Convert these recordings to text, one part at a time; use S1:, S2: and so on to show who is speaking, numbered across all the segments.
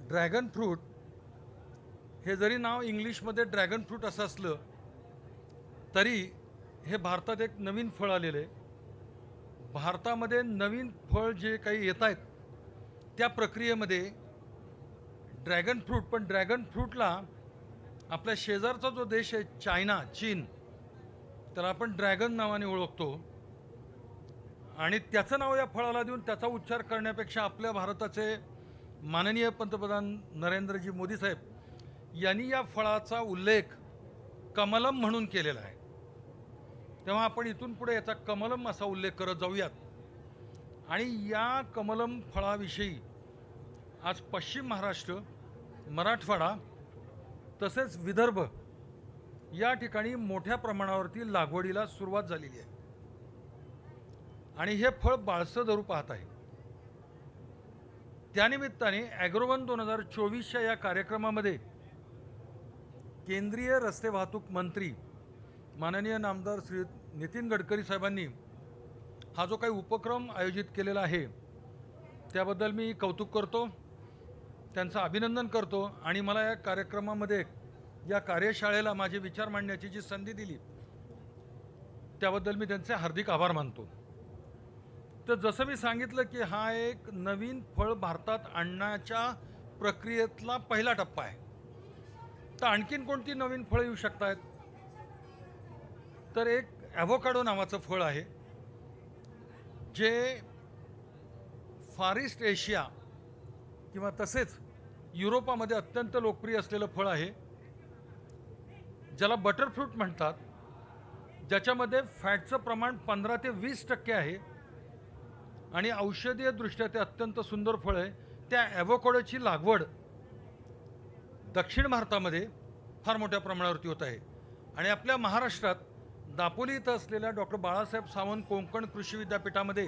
S1: Dragon fruit हे जरी नाव इंग्लिशमध्ये ड्रॅगन फ्रूट असं असलं तरी हे भारतात एक नवीन फळ आलेलं आहे. भारतामध्ये नवीन फळ जे काही येत आहेत त्या प्रक्रियेमध्ये ड्रॅगन फ्रूट, पण ड्रॅगन फ्रूटला आपल्या शेजारचा जो देश आहे चायना, चीन, त्याला आपण ड्रॅगन नावाने ओळखतो. आणि त्याचं नाव या फळाला देऊन त्याचा उच्चार करण्यापेक्षा आपल्या भारताचे माननीय पंतप्रधान नरेंद्रजी मोदी साहेब यांनी या फळाचा उल्लेख कमलम म्हणून केलेला आहे. तेव्हा आपण इथून पुढे याचा कमलम असा उल्लेख करत जाऊयात. आणि या कमलम फळाविषयी आज पश्चिम महाराष्ट्र, मराठवाडा तसेच विदर्भ या ठिकाणी मोठ्या प्रमाणावरती लागवडीला सुरुवात झालेली आहे. आणि हे फळ बाळसं धरू पाहत आहे. त्यानिमित्ताने ॲग्रोवन 2024च्या या कार्यक्रमामध्ये केंद्रीय रस्ते वाहतूक मंत्री माननीय नामदार श्री नितीन गडकरी साहेबांनी हा जो काही उपक्रम आयोजित केलेला आहे त्याबद्दल मी कौतुक करतो, त्यांचं अभिनंदन करतो. आणि मला या कार्यक्रमामध्ये, या कार्यशाळेला माझे विचार मांडण्याची जी संधी दिली त्याबद्दल मी त्यांचे हार्दिक आभार मानतो. तर जसं मी सांगितलं की हा एक नवीन फळ भारतात आणण्याच्या प्रक्रियेतला पहिला टप्पा आहे. तर आणखीन कोणती नवीन फळं येऊ शकत आहेत? तर एक ॲव्होकाडो नावाचं फळ आहे जे फार ईस्ट एशिया किंवा तसेच युरोपामध्ये अत्यंत लोकप्रिय असलेलं फळ आहे, ज्याला बटरफ्रूट म्हणतात, ज्याच्यामध्ये फॅटचं प्रमाण 15 ते 20% आहे आणि औषधीय दृष्ट्या ते अत्यंत सुंदर फळ आहे. त्या ॲव्होकाडोची लागवड दक्षिण भारतामध्ये फार मोठ्या प्रमाणावरती होत आहे. आणि आपल्या महाराष्ट्रात दापोली इथं असलेल्या डॉक्टर बाळासाहेब सावंत कोकण कृषी विद्यापीठामध्ये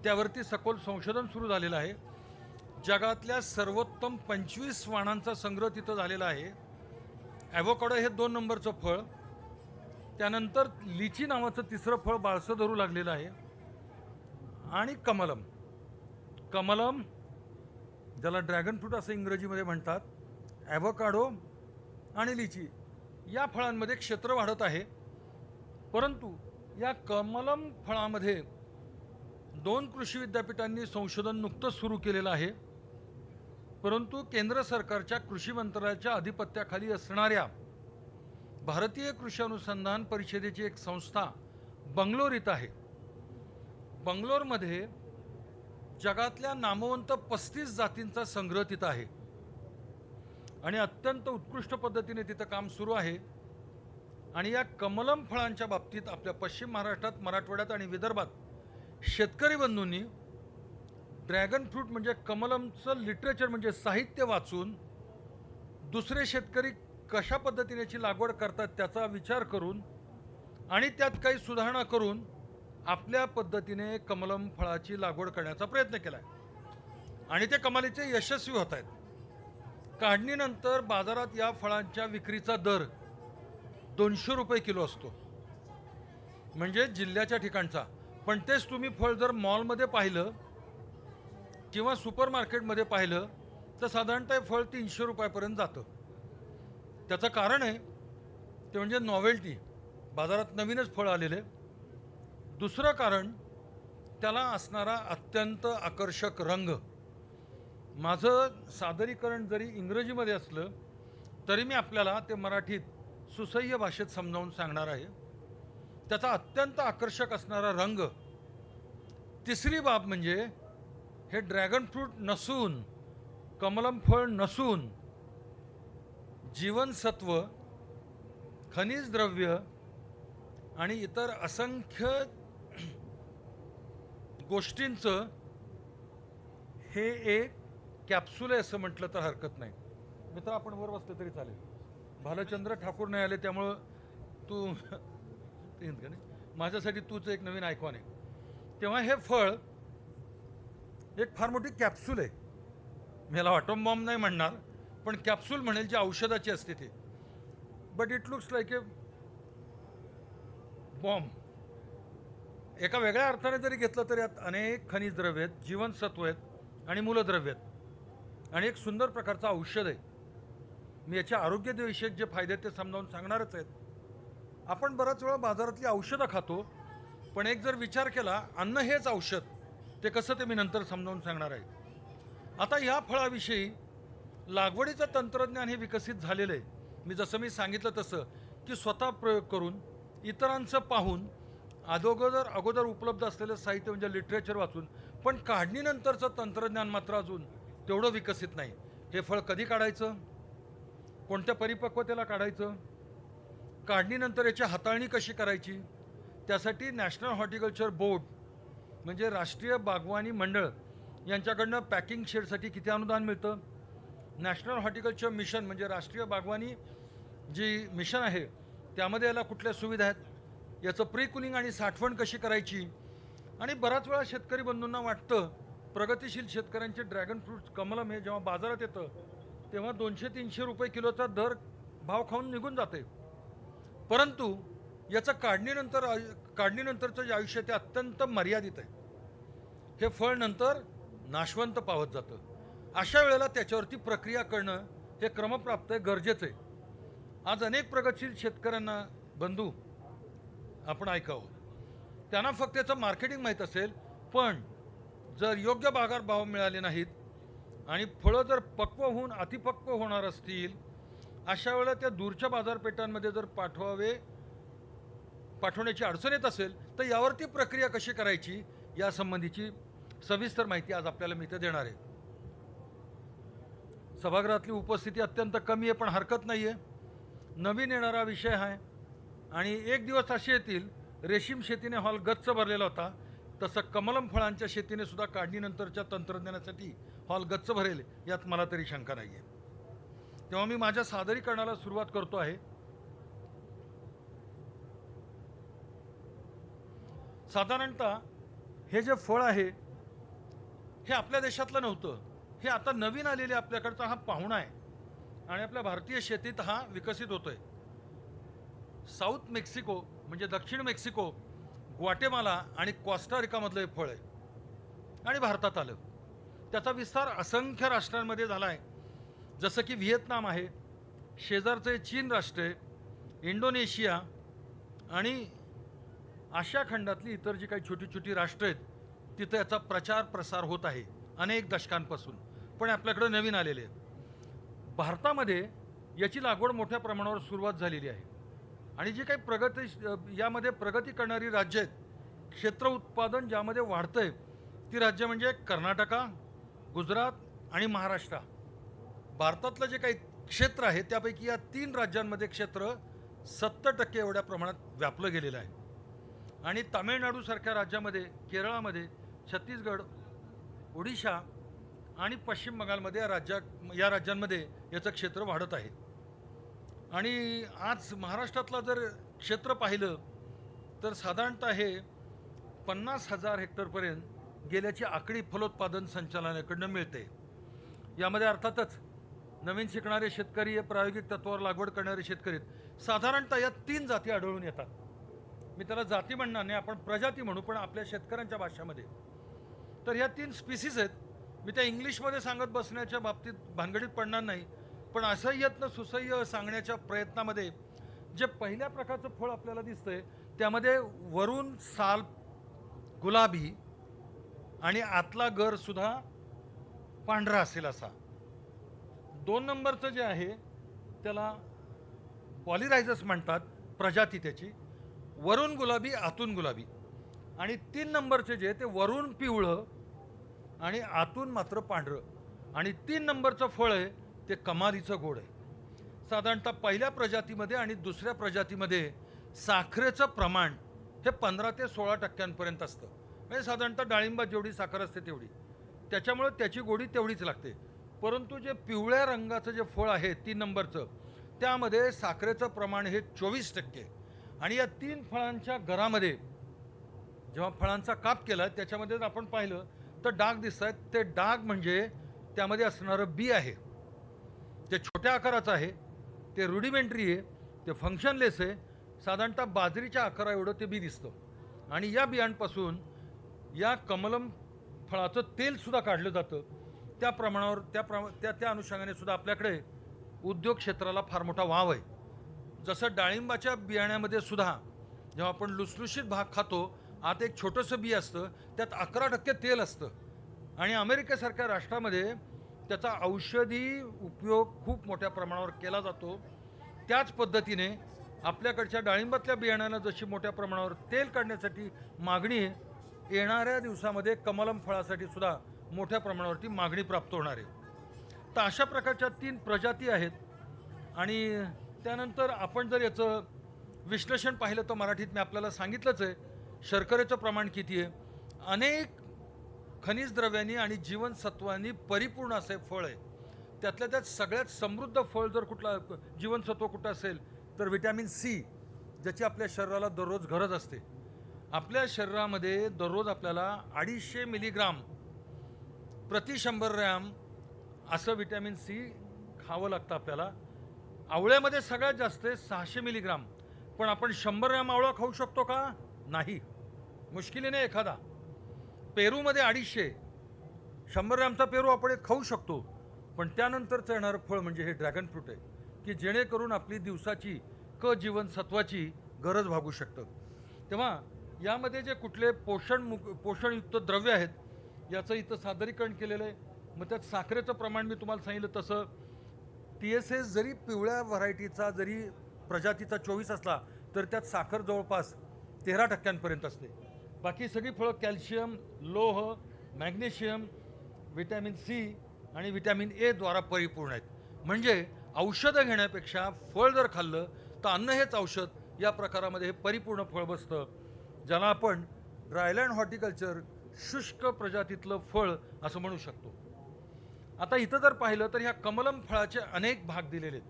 S1: त्यावरती सखोल संशोधन सुरू झालेलं आहे. जगातल्या सर्वोत्तम 25 वाणांचा संग्रह तिथं झालेला आहे. ॲव्होकाडो हे 2 नंबरचं फळ. त्यानंतर लिची नावाचं तिसरं फळ बाळसं धरू लागलेलं आहे. आणि कमलम, कमलम ज्याला ड्रॅगन फ्रूट असं इंग्रजीमध्ये म्हणतात, ॲव्होकाडो आणि लिची या फळांमध्ये क्षेत्र वाढत आहे. परंतु या कमलम फळामध्ये 2 कृषी विद्यापीठांनी संशोधन नुकतंच सुरू केलेलं आहे. परंतु केंद्र सरकारच्या कृषी मंत्रालयाच्या अधिपत्याखाली असणाऱ्या भारतीय कृषी अनुसंधान परिषदेची एक संस्था बंगलोर इथं आहे. बंगलोरमध्ये जगातल्या नामवंत 35 जातींचा संग्रह तिथं आहे आणि अत्यंत उत्कृष्ट पद्धतीने तिथं काम सुरू आहे. आणि या कमलम फळांच्या बाबतीत आपल्या पश्चिम महाराष्ट्रात, मराठवाड्यात आणि विदर्भात शेतकरी बंधूंनी ड्रॅगन फ्रूट म्हणजे कमलमचं लिटरेचर म्हणजे साहित्य वाचून दुसरे शेतकरी कशा पद्धतीने याची लागवड करतात त्याचा विचार करून आणि त्यात काही सुधारणा करून आपल्या पद्धतीने कमलम फळाची लागवड करण्याचा प्रयत्न केला आहे आणि ते कमालीचे यशस्वी होत आहेत. काढणीनंतर बाजारात या फळांच्या विक्रीचा दर 200 रुपये किलो असतो, म्हणजे जिल्ह्याच्या ठिकाणचा. पण तेच तुम्ही फळ जर मॉलमध्ये पाहिलं किंवा सुपर मार्केटमध्ये पाहिलं तर साधारणतः फळ 300 रुपयापर्यंत जातं. त्याचं कारण आहे ते म्हणजे नॉवेल्टी, बाजारात नवीनच फळ आलेले. दुसरं कारण त्याला असणारा अत्यंत आकर्षक रंग. माझं सादरीकरण जरी इंग्रजीमध्ये असलं तरी मी आपल्याला ते मराठीत सुसह्य भाषेत समजावून सांगणार आहे. त्याचा अत्यंत आकर्षक असणारा रंग. तिसरी बाब म्हणजे हे ड्रॅगन फ्रूट नसून, कमलम फळ नसून जीवनसत्व, खनिज द्रव्य आणि इतर असंख्य गोष्टींचं हे एक कॅप्सूल आहे असं म्हटलं तर हरकत नाही. मित्र आपण वर बसलं तरी चालेल. भालचंद्र ठाकूर नाही आले त्यामुळं तू माझ्यासाठी तूच एक नवीन आयकॉन आहे. तेव्हा हे फळ एक फार मोठी कॅप्सूल आहे. मी याला ऑटोम बॉम्ब नाही म्हणणार, पण कॅप्सूल म्हणेल जी औषधाची असते ते. But it looks like A bomb. एका वेगळ्या अर्थाने जरी घेतलं तरी यात अनेक खनिज द्रव्य आहेत, जीवनसत्व आहेत आणि मूलद्रव्य आहेत. आणि एक सुंदर प्रकारचं औषध आहे. मी याचे आरोग्यविषयक जे फायदे ते समजावून सांगणारच आहेत. आपण बराच वेळा बाजारातली औषधं खातो, पण एक जर विचार केला अन्न हेच औषध, ते कसं ते मी नंतर समजावून सांगणार आहे. आता ह्या फळाविषयी लागवडीचं तंत्रज्ञान हे विकसित झालेलं आहे. मी सांगितलं तसं की स्वतः प्रयोग करून इतरांचं पाहून अगोदर उपलब्ध असलेलं साहित्य म्हणजे लिटरेचर वाचून, पण काढणीनंतरचं तंत्रज्ञान मात्र अजून तेवढं विकसित नाही. हे फळ कधी काढायचं, कोणत्या परिपक्वतेला काढायचं, काढणीनंतर याची हाताळणी कशी करायची, त्यासाठी नॅशनल हॉर्टिकल्चर बोर्ड म्हणजे राष्ट्रीय बागवानी मंडळ यांच्याकडनं पॅकिंग शेडसाठी किती अनुदान मिळतं, नॅशनल हॉर्टिकल्चर मिशन म्हणजे राष्ट्रीय बागवानी जी मिशन आहे त्यामध्ये याला कुठल्या सुविधा आहेत, याचं प्री कुलिंग आणि साठवण कशी करायची. आणि बराच वेळा शेतकरी बंधूंना वाटतं प्रगतिशील शेतकऱ्यांचे ड्रॅगन फ्रूट कमलम हे जेव्हा बाजारात येतं तेव्हा 200-300 रुपये किलोचा दर भाव खाऊन निघून जाते, परंतु याचं काढणीनंतरचं जे आयुष्य ते अत्यंत मर्यादित आहे. हे फळ नंतर नाशवंत पावत जातं. अशा वेळेला त्याच्यावरती प्रक्रिया करणं हे क्रमप्राप्त आहे, गरजेचं आहे. आज अनेक प्रगतशील शेतकऱ्यांना बंधू आपण ऐकावं, त्यांना फक्त त्याचं मार्केटिंग माहीत असेल, पण जर योग्य बाजार भाव मिळाले नाहीत आणि फळं जर पक्व होऊन अतिपक्व होणार असतील, अशा वेळेला त्या दूरच्या बाजारपेठांमध्ये जर पाठवण्याची अडचण येत असेल तर यावरती प्रक्रिया कशी करायची यासंबंधीची सविस्तर माहिती आज आपल्याला मी इथे देणार आहे. सभागृहातली उपस्थिती अत्यंत कमी आहे, पण हरकत नाही आहे. नवीन येणारा विषय आहे आणि एक दिवस असे येतील रेशीम शेतीने हॉल गच्च भरलेला होता, तसं कमलम फळांच्या शेतीने सुद्धा काढणीनंतरच्या तंत्रज्ञानासाठी हॉल गच्च भरेल यात मला तरी शंका नाही आहे. तेव्हा मी माझ्या सादरीकरणाला सुरुवात करतो आहे. साधारणतः हे जे फळ आहे हे आपल्या देशातलं नव्हतं, हे आता नवीन आलेले आपल्याकडचा हा पाहुणा आहे आणि आपल्या भारतीय शेतीत हा विकसित होतोय. साऊथ मेक्सिको म्हणजे दक्षिण मेक्सिको, ग्वाटेमाला आणि कोस्टारिकामधलं हे फळ आहे आणि भारतात आलं. त्याचा विस्तार असंख्य राष्ट्रांमध्ये झाला आहे, जसं की व्हिएतनाम आहे, शेजारचे चीन राष्ट्र आहे, इंडोनेशिया आणि आशिया खंडातली इतर जी काही छोटी छोटी राष्ट्र आहेत तिथं याचा प्रचार प्रसार होत आहे अनेक दशकांपासून, पण आपल्याकडे नवीन आलेले आहे. भारतामध्ये याची लागवड मोठ्या प्रमाणावर सुरुवात झालेली आहे आणि जी काही यामध्ये प्रगती करणारी राज्य आहेत, क्षेत्र उत्पादन ज्यामध्ये वाढतंय ती राज्य म्हणजे कर्नाटका, गुजरात आणि महाराष्ट्र. भारतातलं जे काही क्षेत्र आहे त्यापैकी या 3 राज्यांमध्ये क्षेत्र 70% एवढ्या प्रमाणात व्यापलं गेलेलं आहे आणि तामिळनाडूसारख्या राज्यामध्ये, केरळामध्ये, छत्तीसगड, ओडिशा आणि पश्चिम बंगालमध्ये या राज्यांमध्ये याचं क्षेत्र वाढत आहे. आणि आज महाराष्ट्रातलं जर क्षेत्र पाहिलं तर साधारणतः हे 50,000 हेक्टरपर्यंत गेल्याची आकडी फलोत्पादन संचालनाकडनं मिळते. यामध्ये अर्थातच नवीन शिकणारे शेतकरी, प्रायोगिक तत्वावर लागवड करणारे शेतकरी, साधारणतः या 3 जाती आढळून येतात. मी त्याला जाती म्हणणार नाही, आपण प्रजाती म्हणू, पण आपल्या शेतकऱ्यांच्या भाषेमध्ये तर ह्या 3 स्पीसीज आहेत. मी त्या इंग्लिशमध्ये सांगत बसण्याच्या बाबतीत भानगडीत पडणार नाही, पण असह्यत्न सुसह्य सांगण्याच्या प्रयत्नामध्ये जे पहिल्या प्रकारचं फळ आपल्याला दिसतंय त्यामध्ये वरून साल गुलाबी आणि आतला गर सुद्धा पांढरा असेल असा. 2 नंबरचं जे आहे त्याला पॉलिरायझस म्हणतात, प्रजाती त्याची, वरून गुलाबी आतून गुलाबी. आणि 3 नंबरचे जे ते वरून पिवळं आणि आतून मात्र पांढरं. आणि 3 नंबरचं फळ आहे ते कमालीचं गोड आहे. साधारणतः पहिल्या प्रजातीमध्ये आणि दुसऱ्या प्रजातीमध्ये साखरेचं प्रमाण हे 15 ते 16% असतं. म्हणजे साधारणतः डाळिंबात जेवढी साखर असते तेवढी, त्याच्यामुळे त्याची गोडी तेवढीच लागते. परंतु जे पिवळ्या रंगाचं जे फळ आहे 3 नंबरचं, त्यामध्ये साखरेचं प्रमाण हे 24%. आणि या 3 फळांच्या घरामध्ये जेव्हा फळांचा काप केला त्याच्यामध्ये जर आपण पाहिलं तर डाग दिसत आहेत. ते डाग म्हणजे त्यामध्ये असणारं बी आहे, ते छोट्या आकाराचं आहे, ते रुडिमेंटरी आहे, ते फंक्शनलेस आहे. साधारणतः बाजरीच्या आकारा एवढं ते बी दिसतं. आणि या बियांपासून या कमलम फळाचं तेलसुद्धा काढलं जातं. त्या प्रमाणावर त्या अनुषंगाने सुद्धा आपल्याकडे उद्योग क्षेत्राला फार मोठा वाव आहे. जसं डाळिंबाच्या बियाण्यामध्ये सुद्धा जेव्हा आपण लुसलुशीत भाग खातो, आत एक छोटंसं बी असतं, त्यात 11% तेल असतं आणि अमेरिकेसारख्या राष्ट्रामध्ये त्याचा औषधी उपयोग खूप मोठ्या प्रमाणावर केला जातो. त्याच पद्धतीने आपल्याकडच्या डाळिंबातल्या बियाण्याला जशी मोठ्या प्रमाणावर तेल काढण्यासाठी मागणी आहे, येणाऱ्या दिवसामध्ये कमलम फळासाठी सुद्धा मोठ्या प्रमाणावरती मागणी प्राप्त होणार आहे. तर अशा प्रकारच्या 3 प्रजाती आहेत. आणि त्यानंतर आपण जर याचं विश्लेषण पाहिलं तर मराठीत मी आपल्याला सांगितलंच आहे, शर्करेचं प्रमाण किती आहे. अनेक खनिज द्रव्यांनी आणि जीवनसत्वांनी परिपूर्ण असे फळ आहे. त्यातल्या त्यात सगळ्यात समृद्ध फळ जर कुठला जीवनसत्व कुठं असेल तर व्हिटॅमिन सी, ज्याची आपल्या शरीराला दररोज गरज असते. आपल्या शरीरामध्ये दररोज आपल्याला 250 मिलीग्राम प्रति 100 ग्रॅम असं व्हिटॅमिन सी खावं लागतं आपल्याला. आवळ्यामध्ये सगळ्यात जास्त आहे 600 मिलीग्राम. पण आपण 100 ग्रॅम आवळा खाऊ शकतो का? नाही, मुश्किलीने एखादा. पेरूमध्ये 250, 100 ग्रॅमचा पेरू आपण एक खाऊ शकतो. पण त्यानंतरचं येणारं फळ म्हणजे हे ड्रॅगन फ्रूट आहे, की जेणेकरून आपली दिवसाची जीवनसत्वाची गरज भागू शकतं. तेव्हा यामध्ये जे कुठले पोषणयुक्त द्रव्य आहेत याचं इथं सादरीकरण केलेलं आहे. मग त्यात साखरेचं प्रमाण मी तुम्हाला सांगितलं तसं TSS जरी पिवळ्या व्हरायटीचा जरी प्रजातीचा 24 असला तर त्यात साखर जवळपास 13% असते. बाकी सगळी फळं कॅल्शियम, लोह, मॅग्नेशियम, व्हिटॅमिन सी आणि व्हिटॅमिन ए द्वारा परिपूर्ण आहेत. म्हणजे औषधं घेण्यापेक्षा फळ जर खाल्लं तर अन्न हेच औषध या प्रकारामध्ये हे परिपूर्ण फळ बसतं, ज्याला आपण ड्रायलँड हॉर्टिकल्चर शुष्क प्रजातीतलं फळ असं म्हणू शकतो. आता इथं जर पाहिलं तर ह्या कमलम फळाचे अनेक भाग दिलेले आहेत.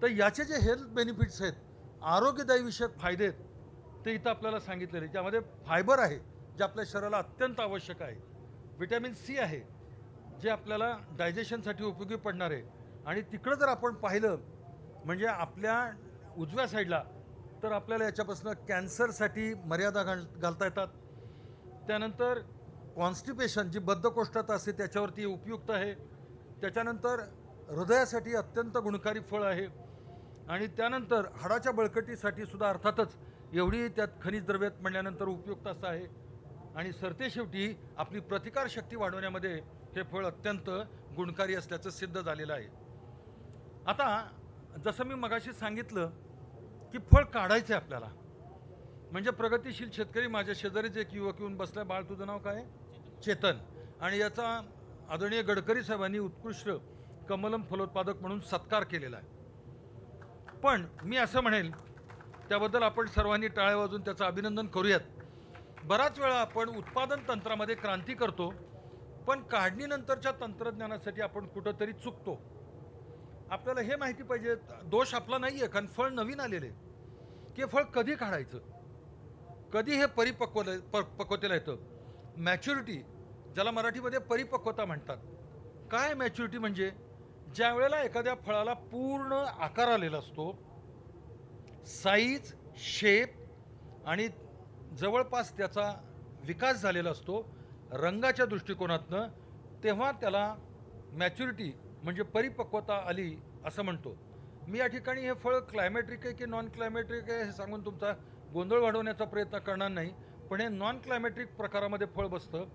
S1: तर याचे जे हेल्थ बेनिफिट्स आहेत, आरोग्यदायी विषयक फायदे आहेत, ते इथं आपल्याला सांगितलेले. ज्यामध्ये फायबर आहे जे आपल्या शरीराला अत्यंत आवश्यक आहे, व्हिटॅमिन सी आहे जे आपल्याला डायजेशनसाठी उपयोगी पडणार आहे. आणि तिकडं जर आपण पाहिलं म्हणजे आपल्या उजव्या साईडला तर आपल्याला याच्यापासून कॅन्सरसाठी मर्यादा घालता येतात. त्यानंतर कॉन्स्टिपेशन जी बद्धकोष्ठता असते त्याच्यावरती उपयुक्त आहे. त्याच्यानंतर हृदयासाठी अत्यंत गुणकारी फळ आहे. आणि त्यानंतर हाडाच्या बळकटीसाठी सुद्धा अर्थातच एवढी त्यात खनिज द्रव्यात म्हणल्यानंतर उपयुक्त असं आहे. आणि सरतेशेवटी आपली प्रतिकारशक्ती वाढवण्यामध्ये हे फळ अत्यंत गुणकारी असल्याचं सिद्ध झालेलं आहे. आता जसं मी मगाशी सांगितलं की फळ काढायचं आहे आपल्याला, म्हणजे प्रगतिशील शेतकरी माझ्या शेजारीच एक युवक येऊन बसलाय. बाळ तुझं नाव काय? चेतन. आणि याचा आदरणीय गडकरी साहेबांनी उत्कृष्ट कमलम फलोत्पादक म्हणून सत्कार केलेला आहे. पण मी असं म्हणेल त्याबद्दल आपण सर्वांनी टाळ्या वाजून त्याचं अभिनंदन करूयात. बराच वेळा आपण उत्पादन तंत्रामध्ये क्रांती करतो, पण काढणीनंतरच्या तंत्रज्ञानासाठी आपण कुठंतरी चुकतो. आपल्याला हे माहिती पाहिजे दोष आपला नाही आहे, कारण फळ नवीन आलेले की फळ कधी काढायचं, कधी हे परिपक्वतेला येतं. मॅच्युरिटी, ज्याला मराठीमध्ये परिपक्वता म्हणतात. काय मॅच्युरिटी म्हणजे ज्या वेळेला एखाद्या फळाला पूर्ण आकार आलेला असतो, साईज, शेप आणि जवळपास त्याचा विकास झालेला असतो रंगाच्या दृष्टिकोनातनं, तेव्हा त्याला मॅच्युरिटी म्हणजे परिपक्वता आली असं म्हणतो. मी या ठिकाणी हे फळ क्लायमॅट्रिक आहे की नॉन क्लायमॅट्रिक आहे हे सांगून तुमचा गोंधळ वाढवण्याचा प्रयत्न करणार नाही, पण हे नॉन क्लायमॅट्रिक प्रकारामध्ये फळ बसतं.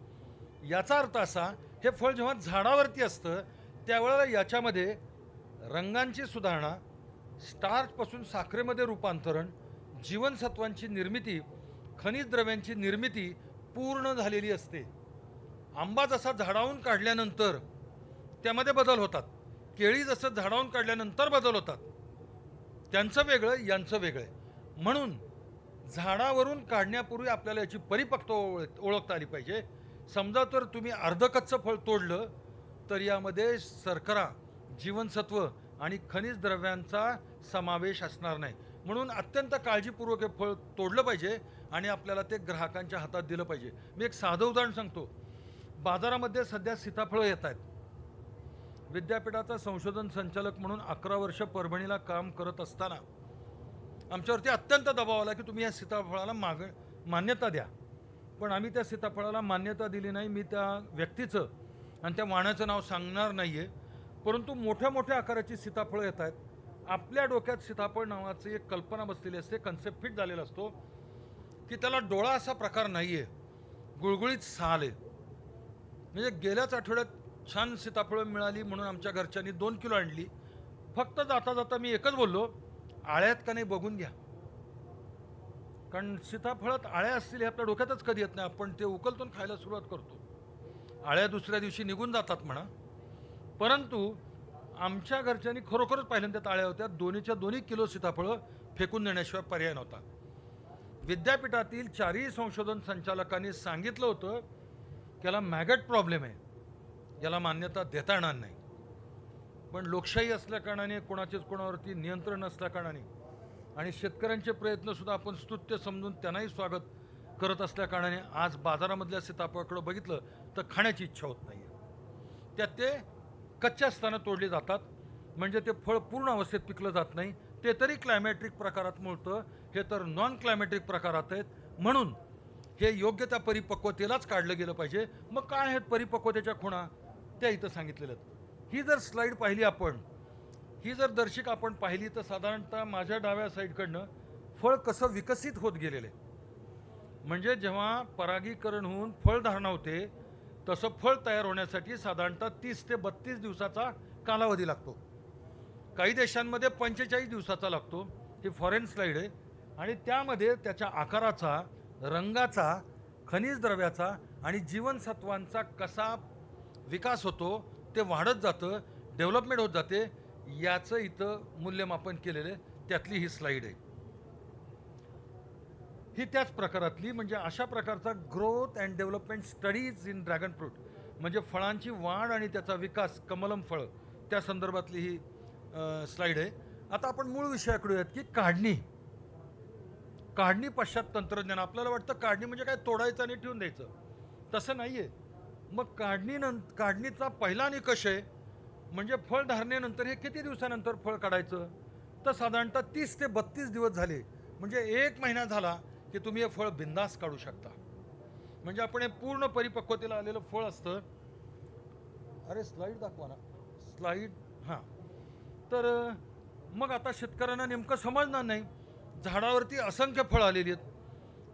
S1: याचा अर्थ असा, हे फळ जेव्हा झाडावरती असतं त्यावेळेला याच्यामध्ये रंगांची सुधारणा, स्टार्चपासून साखरेमध्ये रूपांतरण, जीवनसत्वांची निर्मिती, खनिज द्रव्यांची निर्मिती पूर्ण झालेली असते. आंबा जसा झाडावून काढल्यानंतर त्यामध्ये बदल होतात, केळी जसं झाडावून काढल्यानंतर बदल होतात, त्यांचं वेगळं यांचं वेगळं. म्हणून झाडावरून काढण्यापूर्वी आपल्याला याची परिपक्वता ओळखता आली पाहिजे. समजा तर तुम्ही अर्धकच्चं फळ तोडलं तर यामध्ये शर्करा, जीवनसत्व आणि खनिज द्रव्यांचा समावेश असणार नाही. म्हणून अत्यंत काळजीपूर्वक हे फळ तोडलं पाहिजे आणि आपल्याला ते ग्राहकांच्या हातात दिलं पाहिजे. मी एक साधं उदाहरण सांगतो. बाजारामध्ये सध्या सीताफळं येत आहेत. विद्यापीठाचा संशोधन संचालक म्हणून 11 वर्ष परभणीला काम करत असताना आमच्यावरती अत्यंत दबाव आला की तुम्ही या सीताफळाला मान्यता द्या. पण आम्ही त्या सीताफळाला मान्यता दिली नाही. मी त्या व्यक्तीचं आणि त्या वाणाचं नाव सांगणार नाही आहे. परंतु मोठ्या मोठ्या आकाराची सीताफळं येत आहेत. आपल्या डोक्यात सीताफळ नावाची एक कल्पना बसलेली असते, कन्सेप्ट फिट झालेला असतो की त्याला डोळा असा प्रकार नाही आहे, गुळगुळीत साल आहे. म्हणजे गेल्याच आठवड्यात छान सीताफळं मिळाली म्हणून आमच्या घरच्यांनी 2 किलो आणली. फक्त जाता जाता मी एकच बोललो, आळ्यात का नाही बघून घ्या. कारण सीताफळात आळ्या असतील हे आपल्या डोक्यातच कधी येत नाही. आपण ते उकलतून खायला सुरुवात करतो, आळ्या दुसऱ्या दिवशी निघून जातात म्हणा. परंतु आमच्या घरच्यांनी खरोखरच पहिल्यांदा आळ्या होत्या. दोन्हीच्या दोन्ही किलो सीताफळं फेकून देण्याशिवाय पर्याय नव्हता. विद्यापीठातील 4ही संशोधन संचालकांनी सांगितलं होतं की याला मॅगट प्रॉब्लेम आहे, याला मान्यता देता येणार नाही. पण लोकशाही असल्या कारणाने, कोणाचेच कोणावरती नियंत्रण नसल्या कारणाने आणि शेतकऱ्यांचे प्रयत्नसुद्धा आपण स्तुत्य समजून त्यांनाही स्वागत करत असल्या कारणाने आज बाजारामधल्या सीताफळाकडं बघितलं तर खाण्याची इच्छा होत नाही. त्यात ते कच्च्या असताना तोडले जातात, म्हणजे ते फळ पूर्ण अवस्थेत पिकलं जात नाही. ते तरी क्लायमॅट्रिक प्रकारात मोडतं, हे तर नॉन क्लायमॅट्रिक प्रकारात आहेत. म्हणून हे योग्य त्या परिपक्वतेलाच काढलं गेलं पाहिजे. मग काय आहेत परिपक्वतेच्या खुणा, त्या इथं सांगितलेल्या आहेत. ही जर स्लाईड पाहिली आपण, ही जर दर्शिका आपण पाहिली तर साधारणतः माझ्या डाव्या साईडकडनं फळ कसं विकसित होत गेलेलं आहे. म्हणजे जेव्हा परागीकरण होऊन फळधारणा होते तसं फळ तयार होण्यासाठी साधारणतः 30 ते 32 दिवसाचा कालावधी लागतो. काही देशांमध्ये 45 दिवसाचा लागतो. ही फॉरेन स्लाईड आहे आणि त्यामध्ये त्याच्या आकाराचा, रंगाचा, खनिज द्रव्याचा आणि जीवनसत्वांचा कसा विकास होतो, ते वाढत जातं, डेव्हलपमेंट होत जाते, याचं इथं मूल्यमापन केलेलं आहे. त्यातली ही स्लाईड आहे. ही त्याच प्रकारातली, म्हणजे अशा प्रकारचा growth and development studies in dragon fruit, म्हणजे फळांची वाढ आणि त्याचा विकास, कमलम फळ, त्या संदर्भातली ही स्लाईड आहे. आता आपण मूळ विषयाकडे येऊयात की काढणी पश्चात तंत्रज्ञान. आपल्याला वाटतं काढणी म्हणजे काय, तोडायचं आणि ठेवून द्यायचं, तसं नाही आहे. मग काढणीचा पहिला निकष आहे म्हणजे फळ धारणेनंतर हे किती दिवसानंतर फळ काढायचं. तर साधारणतः 30 ते 32 दिवस झाले, म्हणजे 1 महिना झाला की तुम्ही हे फळ बिंदास काढू शकता. म्हणजे आपण हे पूर्ण परिपक्वतेला आलेलं फळ असतं. अरे स्लाईड दाखवा ना, स्लाईड. हां, तर मग आता शेतकऱ्यांना नेमकं समजणार नाही. झाडावरती असंख्य फळं आलेली आहेत,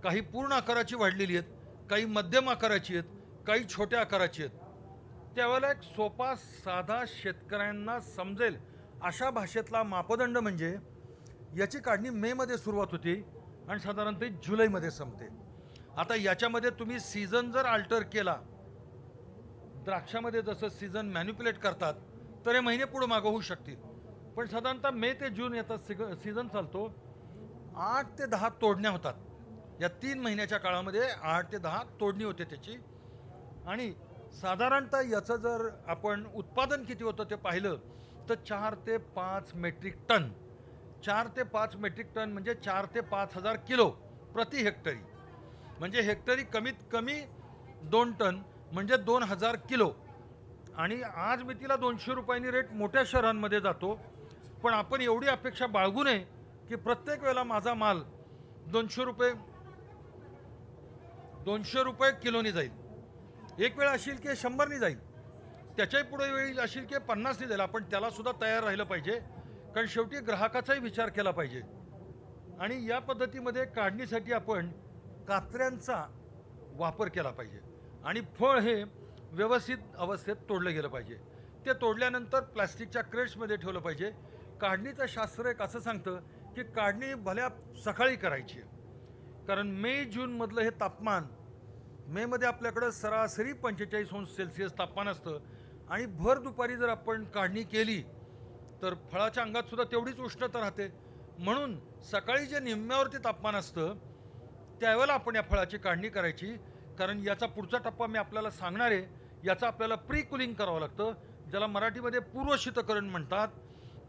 S1: काही पूर्ण आकाराची वाढलेली आहेत, काही मध्यम आकाराची आहेत, काही छोट्या आकाराची आहेत. त्यावेळेला एक सोपा साधा शेतकऱ्यांना समजेल अशा भाषेतला मापदंड म्हणजे याची काढणी मेमध्ये सुरुवात होती आणि साधारणतः जुलैमध्ये संपते. आता याच्यामध्ये तुम्ही सीझन जर अल्टर केला, द्राक्षामध्ये जसं सीझन मॅन्युप्युलेट करतात तर हे महिने पुढे मागं होऊ शकतील. पण साधारणतः मे ते जून याचा सीझन चालतो. 8 ते 10 तोडण्या होतात. या 3 महिन्याच्या काळामध्ये 8 ते 10 तोडणी होते त्याची. आणि साधारणतः याचं जर आपण उत्पादन किती होतं ते पाहिलं तर 4 ते 5 मेट्रिक टन. 4 ते 5 मेट्रिक टन म्हणजे 4 ते 5,000 किलो प्रति हेक्टरी. म्हणजे हेक्टरी कमीत कमी 2 टन म्हणजे 2,000 किलो. आणि आज मी तिला 200 रुपयांनी रेट मोठ्या शहरांमध्ये जातो. पण आपण एवढी अपेक्षा बाळगू नये की प्रत्येक वेळेला माझा माल 200 रुपये किलोनी जाईल. एक वेळ असेल की 100नी जाईल, त्याच्याही पुढे वेळ असेल की 50नी जाईल. आपण त्याला सुद्धा तयार राहिलं पाहिजे, कारण शेवटी ग्राहकाचाही विचार केला पाहिजे. आणि या पद्धतीमध्ये काढणीसाठी आपण कात्र्यांचा वापर केला पाहिजे आणि फळ हे व्यवस्थित अवस्थेत तोडलं गेलं पाहिजे. ते तोडल्यानंतर प्लॅस्टिकच्या क्रेट्समध्ये ठेवलं पाहिजे. काढणीचं शास्त्र एक असं सांगतं की काढणी भल्या सकाळी करायची, कारण मे जूनमधलं हे तापमान, मेमध्ये आपल्याकडं सरासरी 45°C तापमान असतं आणि भर दुपारी जर आपण काढणी केली तर फळाच्या अंगात सुद्धा तेवढीच उष्णता राहते. म्हणून सकाळी जे निम्म्यावरती तापमान असतं त्यावेळेला आपण या फळाची काढणी करायची. कारण याचा पुढचा टप्पा मी आपल्याला सांगणार आहे. याचं आपल्याला प्री कुलिंग करावं लागतं, ज्याला मराठीमध्ये पूर्वशीतकरण म्हणतात.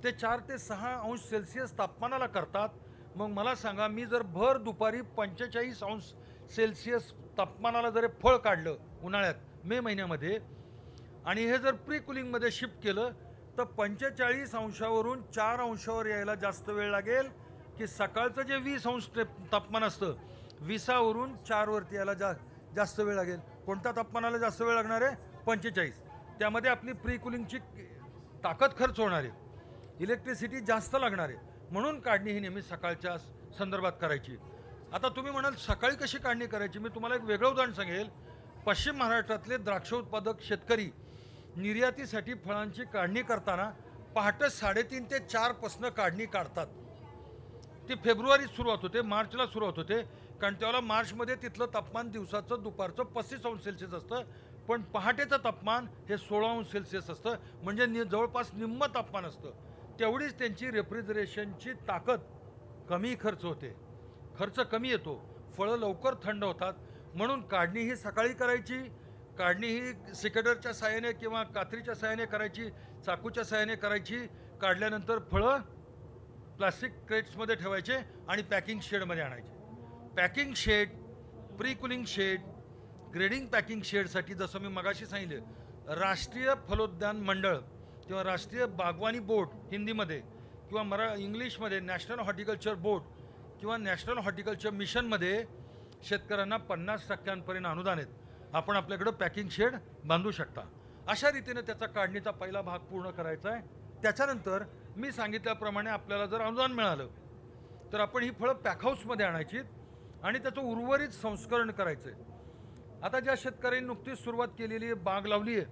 S1: ते 4 ते 6°C तापमानाला करतात. मग मला सांगा, मी जर भर दुपारी 45°C तापमानाला जर फळ काढलं उन्हाळ्यात मे महिन्यामध्ये आणि हे जर प्री कुलिंगमध्ये शिफ्ट केलं तर 45°वरून 4°वर यायला जास्त वेळ लागेल की सकाळचं जे 20° तापमान असतं 20वरून 4वरती यायला जास्त वेळ लागेल. कोणत्या तापमानाला जास्त वेळ लागणार आहे? 45. त्यामध्ये आपली प्री कुलिंगची ताकद खर्च होणार आहे, इलेक्ट्रिसिटी जास्त लागणार आहे. म्हणून काढणी ही नेहमी सकाळच्या संदर्भात करायची. आता तुम्ही म्हणाल सकाळी कशी काढणी करायची? मी तुम्हाला एक वेगळं उदाहरण सांगेल. पश्चिम महाराष्ट्रातले द्राक्ष उत्पादक शेतकरी निर्यातीसाठी फळांची काढणी करताना पहाटे 3:30 ते 4 पासून काढणी काढतात. ती फेब्रुवारीत सुरुवात होते, मार्चला सुरुवात होते, कारण त्यावेळेला मार्चमध्ये तिथलं तापमान दिवसाचं दुपारचं 35° असतं, पण पहाटेचं तापमान हे 16° असतं, म्हणजे जवळपास निम्म तापमान असतं. तेवढीच त्यांची रेफ्रिजरेशनची ताकद कमी खर्च होते, खर्च कमी येतो, फळं लवकर थंड होतात. म्हणून काढणी ही सकाळी करायची. काढणी ही सिकेटरच्या साहाय्याने किंवा कात्रीच्या साहाय्याने करायची, चाकूच्या साहाय्याने करायची. काढल्यानंतर फळं प्लास्टिक क्रेट्समध्ये ठेवायचे आणि पॅकिंग शेडमध्ये आणायचे. Packing shed, pre cooling shed, grading packing शेडसाठी जसं मी मगाशी सांगितलं, राष्ट्रीय फलोद्यान मंडळ किंवा राष्ट्रीय बागवानी बोर्ड हिंदीमध्ये किंवा इंग्लिशमध्ये नॅशनल हॉर्टिकल्चर बोर्ड किंवा नॅशनल हॉर्टिकल्चर मिशनमध्ये शेतकऱ्यांना 50% अनुदान आहेत. आपण आपल्याकडं पॅकिंग शेड बांधू शकता. अशा रीतीने त्याचा काढणीचा पहिला भाग पूर्ण करायचा आहे. त्याच्यानंतर मी सांगितल्याप्रमाणे आपल्याला जर अनुदान मिळालं तर आपण ही फळं पॅकहाऊसमध्ये आणायची आणि त्याचं उर्वरित संस्करण करायचं आहे. आता ज्या शेतकऱ्यांनी नुकतीच सुरुवात केलेली आहे, बाग लावली आहे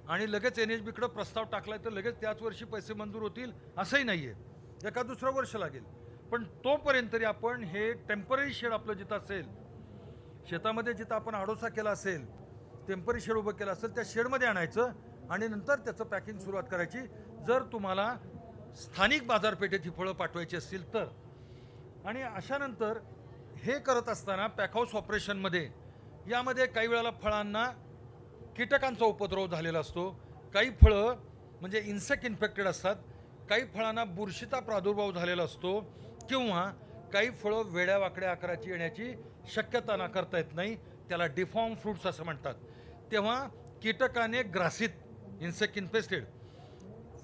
S1: आणि लगेच NHBकडं प्रस्ताव टाकला आहे, तर लगेच त्याच वर्षी पैसे मंजूर होतील असंही नाही आहे, एका दुसरं वर्ष लागेल. पण तोपर्यंत तरी आपण हे टेम्पररी शेड आपलं जिथं असेल, शेतामध्ये जिथं आपण आडोसा केला असेल, टेम्पररी शेड उभं केलं असेल, त्या शेडमध्ये आणायचं आणि नंतर त्याचं पॅकिंग सुरुवात करायची. जर तुम्हाला स्थानिक बाजारपेठेत ही फळं पाठवायची असतील तर. आणि अशानंतर हे करत असताना पॅकहाऊस ऑपरेशनमध्ये यामध्ये काही वेळेला फळांना कीटकांचा उपद्रव झालेला असतो, काही फळं म्हणजे इन्सेक्ट इन्फेक्टेड असतात, काही फळांना बुरशीचा प्रादुर्भाव झालेला असतो किंवा काही फळं वेड्या वाकड्या आकाराची येण्याची शक्यता नाकारता येत नाही, त्याला डिफॉर्म फ्रूट्स असं म्हणतात. तेव्हा कीटकाने ग्रासित, इन्सेक्ट इन्फेस्टेड,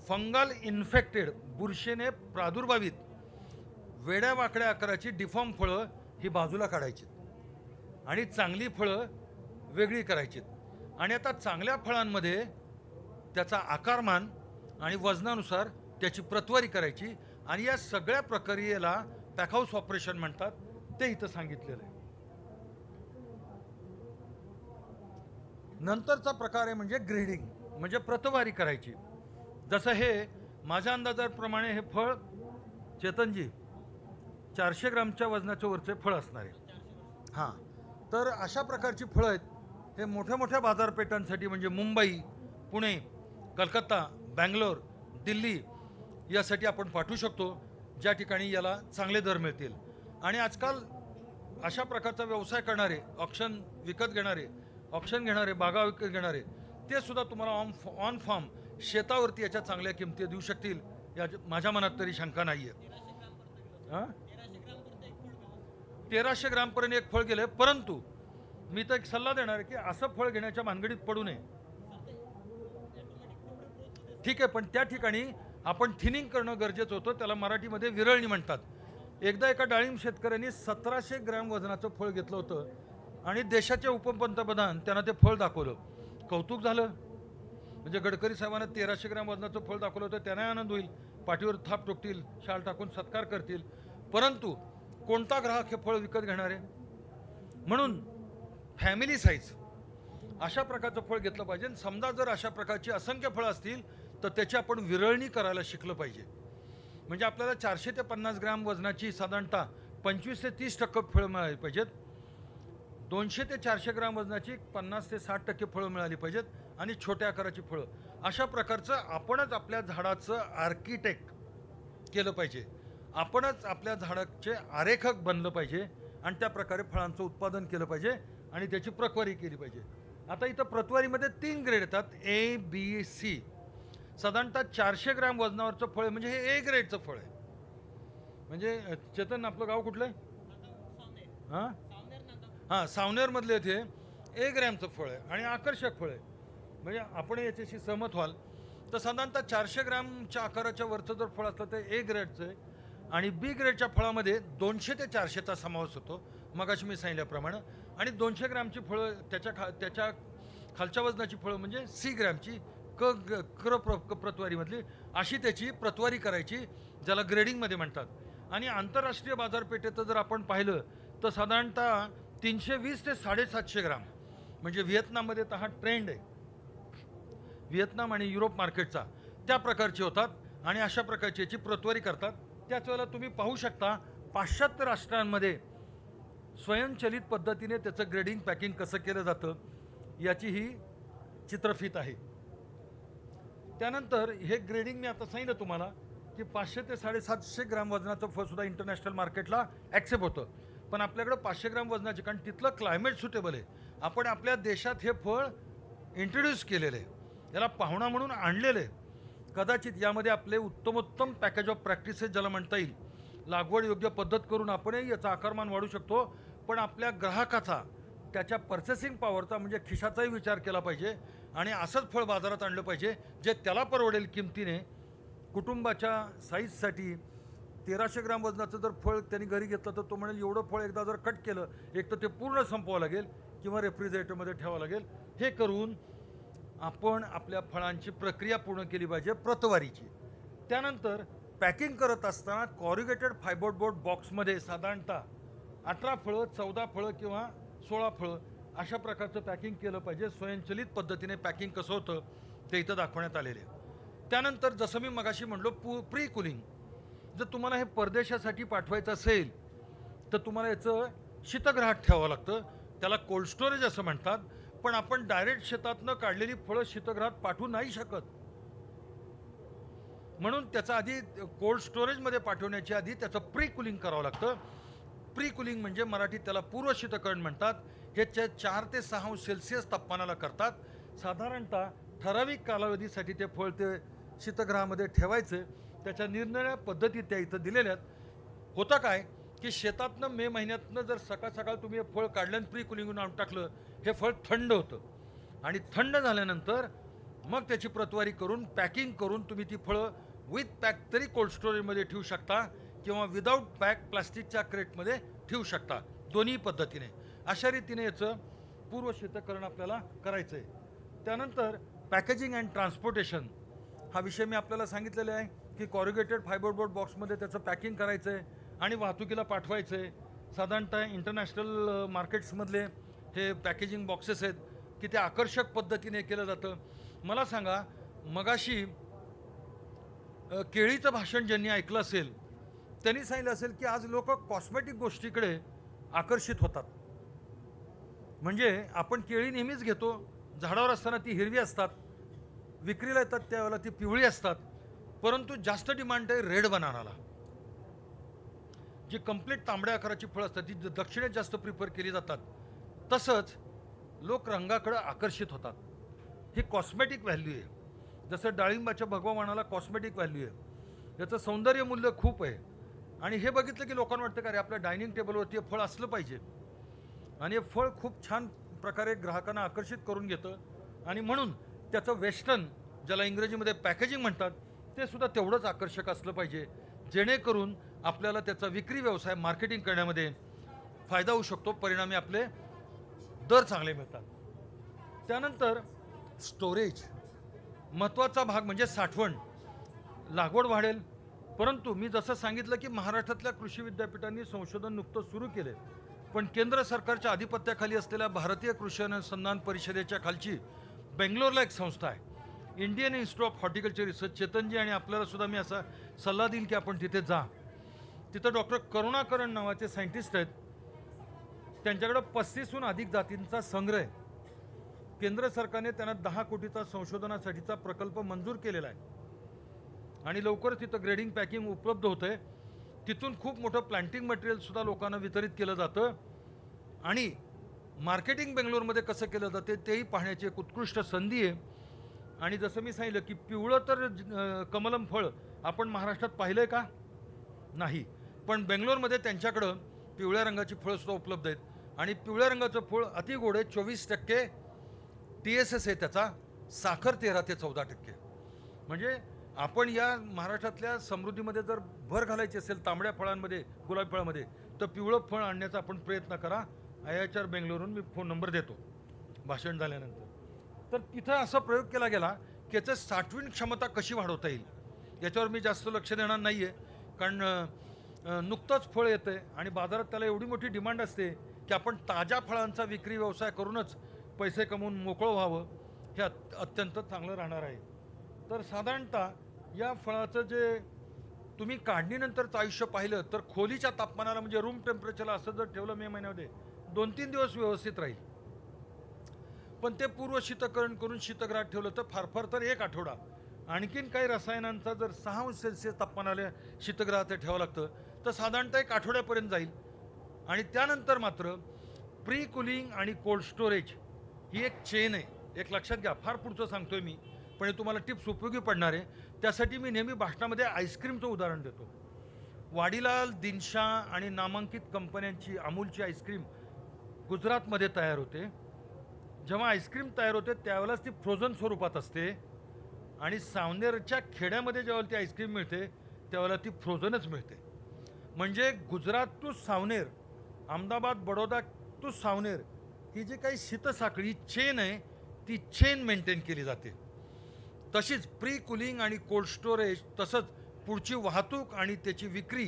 S1: फंगल इन्फेक्टेड, बुरशीने प्रादुर्भावित वेड्या वाकड्या आकाराची डिफॉर्म फळं ही बाजूला काढायची आणि चांगली फळं वेगळी करायची. आणि आता चांगल्या फळांमध्ये त्याचा आकारमान आणि वजनानुसार त्याची प्रतवारी करायची आणि या सगळ्या प्रक्रियेला पॅकहाऊस ऑपरेशन म्हणतात, ते इथं सांगितलेलं आहे. नंतरचा प्रकार आहे म्हणजे ग्रेडिंग, म्हणजे प्रतवारी करायची. जसं हे माझ्या अंदाजाप्रमाणे हे फळ चेतनजी 400 ग्रामच्या वजनाच्या वरचे फळ असणार आहे. हां, तर अशा प्रकारची फळं आहेत. हे मोठ्या मोठ्या बाजारपेठांसाठी म्हणजे मुंबई, पुणे, कलकत्ता, बँगलोर, दिल्ली यासाठी आपण पाठवू शकतो, ज्या ठिकाणी याला चांगले दर मिळतील. आणि आजकाल अशा प्रकारचा व्यवसाय करणारे, ऑक्शन विकत घेणारे, ऑप्शन घेणारे, बागा विकत घेणारे, ते सुद्धा तुम्हाला ऑन फार्म शेतावरती याच्या चांगल्या किमती देऊ शकतील, या माझ्या मनात तरी शंका नाही आहे. 1300 ग्रामपर्यंत एक फळ गेलं. परंतु मी तर एक सल्ला देणार आहे की असं फळ घेण्याच्या भानगडीत पडू नये. ठीक आहे, पण त्या ठिकाणी आपण थिनिंग करणं गरजेचं होतं, त्याला मराठीमध्ये विरळणी म्हणतात. एकदा एका डाळिंब शेतकऱ्यांनी 1700 ग्रॅम वजनाचं फळ घेतलं होतं आणि देशाचे उपपंतप्रधान त्यांना ते फळ दाखवलं. कौतुक झालं. म्हणजे गडकरी साहेबांना 1300 ग्रॅम वजनाचं फळ दाखवलं होतं, त्यांना आनंद होईल, पाठीवर थाप टोकतील, शाल टाकून सत्कार करतील. परंतु कोणता ग्राहक हे फळ विकत घेणार आहे? म्हणून फॅमिली साईज अशा प्रकारचं फळ घेतलं पाहिजे. समजा जर अशा प्रकारची असंख्य फळं असतील तर त्याची आपण विरळणी करायला शिकलं पाहिजे. म्हणजे आपल्याला 400 ते 50 ग्रॅम वजनाची साधारणतः 25 ते 30% फळं मिळाली पाहिजेत. 200 ते 400 ग्रॅम वजनाची 50 ते 60% फळं मिळाली पाहिजेत आणि छोट्या आकाराची फळं. अशा प्रकारचं आपणच आपल्या झाडाचं आर्किटेक्ट केलं पाहिजे, आपणच आपल्या झाडाचे आरेखक बनलं पाहिजे आणि त्या प्रकारे फळांचं उत्पादन केलं पाहिजे आणि त्याची प्रतवारी केली पाहिजे. आता इथं प्रतवारीमध्ये 3 ग्रेड येतात, A, B, C. साधारणतः 400 ग्रॅम वजनावरचं फळ म्हणजे हे A ग्रेडचं फळ आहे. म्हणजे चेतन आपलं गाव कुठलं आहे? हां, सावनेरमधले इथे A ग्रॅमचं फळ आहे आणि आकर्षक फळ आहे. म्हणजे आपण याच्याशी सहमत व्हाल तर साधारणतः 400 ग्रॅमच्या आकाराच्या वरचं जर फळ असलं तर A ग्रेडचं आहे आणि B ग्रेडच्या फळामध्ये 200 ते 400चा समावेश होतो, मगाशी मी सांगितल्याप्रमाणे. आणि 200 ग्रॅमची फळं त्याच्या खालच्या वजनाची फळं म्हणजे सी ग्रॅमची प्रतवारीमधली अशी त्याची प्रतवारी करायची, ज्याला ग्रेडिंगमध्ये म्हणतात. आणि आंतरराष्ट्रीय बाजारपेठेत जर आपण पाहिलं तर साधारणतः 320 ते 750 ग्राम, म्हणजे व्हिएतनाममध्ये तर हा ट्रेंड आहे, व्हिएतनाम आणि युरोप मार्केटचा, त्या प्रकारचे होतात आणि अशा प्रकारची याची प्रतवारी करतात. त्याच वेळेला तुम्ही पाहू शकता पाश्चात्य राष्ट्रांमध्ये स्वयंचलित पद्धतीने त्याचं ग्रेडिंग पॅकिंग कसं केलं जातं याची ही चित्रफीत आहे. त्यानंतर हे ग्रेडिंग मी आता सांगितलं तुम्हाला की 500 ते 750 ग्राम वजनाचं फळ सुद्धा इंटरनॅशनल मार्केटला ॲक्सेप्ट होतं. पण आपल्याकडं 500 ग्राम वजनाचे, कारण तिथलं क्लायमेट सुटेबल आहे, आपण आपल्या देशात हे फळ इंट्रोड्यूस केलेलं आहे, याला पाहुणा म्हणून आणलेलं आहे. कदाचित यामध्ये आपले उत्तमोत्तम पॅकेज ऑफ प्रॅक्टिसेस ज्याला म्हणता येईल, लागवड योग्य पद्धत करून आपणही याचा आकारमान वाढू शकतो. पण आपल्या ग्राहकाचा, त्याच्या पर्चेसिंग पॉवरचा म्हणजे खिशाचाही विचार केला पाहिजे आणि असंच फळ बाजारात आणलं पाहिजे जे त्याला परवडेल किमतीने. कुटुंबाच्या साईजसाठी 1300 ग्राम वजनाचं जर फळ त्यांनी घरी घेतलं तर तो म्हणेल एवढं फळ एकदा जर कट केलं, एक तर ते पूर्ण संपवावं लागेल किंवा रेफ्रिजरेटरमध्ये ठेवावं लागेल. हे करून आपण आपल्या फळांची प्रक्रिया पूर्ण केली पाहिजे प्रतवारीची. त्यानंतर पॅकिंग करत असताना कॉरिगेटेड फायबरबोर्ड बॉक्समध्ये साधारणतः 18 फळं, 14 फळं किंवा 16 फळं अशा प्रकारचं पॅकिंग केलं पाहिजे. स्वयंचलित पद्धतीने पॅकिंग कसं होतं ते इथं दाखवण्यात आलेले आहे. त्यानंतर जसं मी मगाशी म्हणलो प्री कुलिंग, जर तुम्हाला हे परदेशासाठी पाठवायचं असेल तर तुम्हाला याचं शीतगृहात ठेवावं लागतं, त्याला कोल्ड स्टोरेज असं म्हणतात. पण आपण डायरेक्ट शेतातनं काढलेली फळं शीतगृहात पाठवू नाही शकत, म्हणून त्याचा आधी कोल्ड स्टोरेजमध्ये पाठवण्याच्या आधी त्याचं प्री कुलिंग करावं लागतं. प्री कुलिंग म्हणजे मराठीत त्याला पूर्व शीतकरण म्हणतात. हे 4 ते 6 अंश सेल्सिअस तापमानाला करतात. साधारणतः ठराविक कालावधीसाठी ते फळ ते शीतगृहामध्ये ठेवायचं. त्याच्या निरनिराळ्या पद्धती त्या इथं दिलेल्या आहेत. होतं काय की शेतातनं मे महिन्यातनं जर सकाळ सकाळ तुम्ही हे फळ काढलं आणि प्री कुलिंगून आणून टाकलं, हे फळ थंड होतं आणि थंड झाल्यानंतर मग त्याची प्रतवारी करून पॅकिंग करून तुम्ही ती फळं विथ पॅक तरी कोल्ड स्टोरेजमध्ये ठेवू शकता किंवा विदाऊट पॅक प्लास्टिकच्या क्रेटमध्ये ठेवू शकता. दोन्ही पद्धतीने अशा रीतीने याचं पूर्वशीतकरण आपल्याला करायचं आहे. त्यानंतर पॅकेजिंग अँड ट्रान्सपोर्टेशन हा विषय मी आपल्याला सांगितलेला आहे की कॉरिगेटेड फायबरबोर्ड बॉक्समध्ये त्याचं पॅकिंग करायचं आहे आणि वाहतुकीला पाठवायचं आहे. साधारणतः इंटरनॅशनल मार्केट्समधले हे पॅकेजिंग बॉक्सेस आहेत की ते आकर्षक पद्धतीने केलं जातं. मला सांगा, मगाशी केळीचं भाषण ज्यांनी ऐकलं असेल त्यांनी सांगितलं असेल की आज लोक कॉस्मेटिक गोष्टीकडे आकर्षित होतात. म्हणजे आपण केळी नेहमीच घेतो, झाडावर असताना ती हिरवी असतात, विक्रीला येतात त्यावेळेला ती पिवळी असतात, परंतु जास्त डिमांड आहे रेड बनानाला, जी कंप्लीट तांबड्या आकाराची फळं असतात, ती दक्षिणेत जास्त प्रिफर केली जातात. तसंच लोक रंगाकडे आकर्षित होतात. ही कॉस्मेटिक व्हॅल्यू आहे. जसं डाळिंबाच्या भगवा वाणाला कॉस्मेटिक व्हॅल्यू आहे, याचं सौंदर्य मूल्य खूप आहे. आणि हे बघितलं की लोकांना वाटतं का रे आपल्या डायनिंग टेबलवरती हे फळ असलं पाहिजे, आणि हे फळ खूप छान प्रकारे ग्राहकांना आकर्षित करून घेतं. आणि म्हणून त्याचं वेस्टर्न, ज्याला इंग्रजीमध्ये पॅकेजिंग म्हणतात, ते सुद्धा तेवढंच आकर्षक असलं पाहिजे, जेणेकरून आपल्याला त्याचा विक्री व्यवसाय मार्केटिंग करण्यामध्ये फायदा होऊ शकतो, परिणामी आपले दर चांगले मिळतात. त्यानंतर स्टोरेज महत्त्वाचा भाग म्हणजे साठवण. लागवड वाढेल, परंतु मी जसं सांगितलं की महाराष्ट्रातल्या कृषी विद्यापीठांनी संशोधन नुकतं सुरू केले, पण केंद्र सरकारच्या आधिपत्याखाली असलेल्या भारतीय कृषी अनुसंधान परिषदेच्या खालची बेंगलोरला एक संस्था आहे, Indian Institute of Horticulture Research. चेतनजी आणि आपल्याला सुद्धा मी असा सल्ला देईल की आपण तिथे जा. तिथं डॉक्टर करुणाकरण नावाचे सायंटिस्ट आहेत, त्यांच्याकडं 35हून अधिक जातींचा संग्रह आहे. केंद्र सरकारने त्यांना 10 कोटीचा संशोधनासाठीचा प्रकल्प मंजूर केलेला आहे आणि लवकरच तिथं ग्रेडिंग पॅकिंग उपलब्ध होतं आहे. तिथून खूप मोठं प्लांटिंग मटेरियल सुद्धा लोकांना वितरित केलं जातं आणि मार्केटिंग बेंगलोरमध्ये कसं केलं जाते तेही पाहण्याची एक उत्कृष्ट संधी आहे. आणि जसं मी सांगितलं की पिवळं तर कमलम फळ आपण महाराष्ट्रात पाहिलंय का? नाही, पण बेंगलोरमध्ये त्यांच्याकडं पिवळ्या रंगाची फळं सुद्धा उपलब्ध आहेत आणि पिवळ्या रंगाचं फळ अति गोड आहे. 24% TSS आहे त्याचा, साखर 13 ते 14%. म्हणजे आपण या महाराष्ट्रातल्या समृद्धीमध्ये जर भर घालायची असेल तांबड्या फळांमध्ये, गुलाबी फळामध्ये, तर पिवळं फळ आणण्याचा आपण प्रयत्न करा. IHR बेंगलोरून मी फोन नंबर देतो भाषण झाल्यानंतर. तर तिथं असा प्रयोग केला गेला की याचं साठवण क्षमता कशी वाढवता येईल याच्यावर मी जास्त लक्ष देणार नाही आहे. कारण नुकतंच फळ येतं आहे आणि बाजारात त्याला एवढी मोठी डिमांड असते की आपण ताज्या फळांचा विक्री व्यवसाय करूनच पैसे कमवून मोकळं व्हावं हे अत्यंत चांगलं राहणार आहे. तर साधारणतः या फळाचं जे तुम्ही काढणीनंतरचं आयुष्य पाहिलं तर खोलीच्या तापमानाला म्हणजे रूम टेम्परेचरला असं जर ठेवलं मे महिन्यामध्ये 2-3 दिवस व्यवस्थित राहील. पण ते पूर्व शीतकरण करून शीतगृहात ठेवलं तर फार फार तर 1 आठवडा. आणखीन काही रसायनांचा जर 6 अंश सेल्सिअस तापमानाला शीतगृहात ठेवावं लागतं तर साधारणतः 1 आठवड्यापर्यंत जाईल. आणि त्यानंतर मात्र प्री कुलिंग आणि कोल्ड स्टोरेज ही एक चेन आहे. एक लक्षात घ्या, फार पुढचं सांगतोय मी पण हे तुम्हाला टिप्स उपयोगी पडणार आहे. त्यासाठी मी नेहमी भाषणामध्ये आईस्क्रीमचं उदाहरण देतो. वाडीलाल, दिनशा आणि नामांकित कंपन्यांची अमूलची आईस्क्रीम गुजरातमध्ये तयार होते. जेव्हा आईस्क्रीम तयार होते त्यावेळेलाच ती फ्रोझन स्वरूपात असते आणि सावनेरच्या खेड्यामध्ये जेव्हा ती आईस्क्रीम मिळते त्यावेळेला ती फ्रोझनच मिळते. म्हणजे गुजरात टू सावनेर, अहमदाबाद बडोदा टू सावनेर ही जी काही शीतसाखळी चेन आहे ती चेन मेंटेन केली जाते. तशीच प्री कुलिंग आणि कोल्ड स्टोरेज, तसंच पुढची वाहतूक आणि त्याची विक्री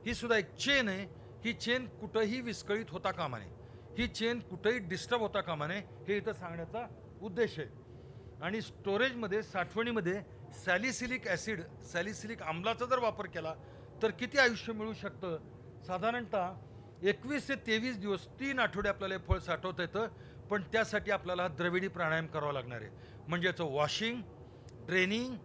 S1: ही सुद्धा एक चेन आहे. ही चेन कुठंही विस्कळीत होता कामा नये, ही चेन कुठंही डिस्टर्ब होता कामा नये, हे इथं सांगण्याचा उद्देश आहे. आणि स्टोरेजमध्ये, साठवणीमध्ये सॅलिसिलिक आम्लाचा जर वापर केला तर किती आयुष्य मिळू शकतं. साधारणतः 21 ते 23 दिवस, 3 आठवडे आपल्याला हे फळ साठवता येतं. पण त्यासाठी आपल्याला द्रविडी प्राणायाम करावा लागणार आहे. म्हणजे याचं वॉशिंग, ड्रेनिंग,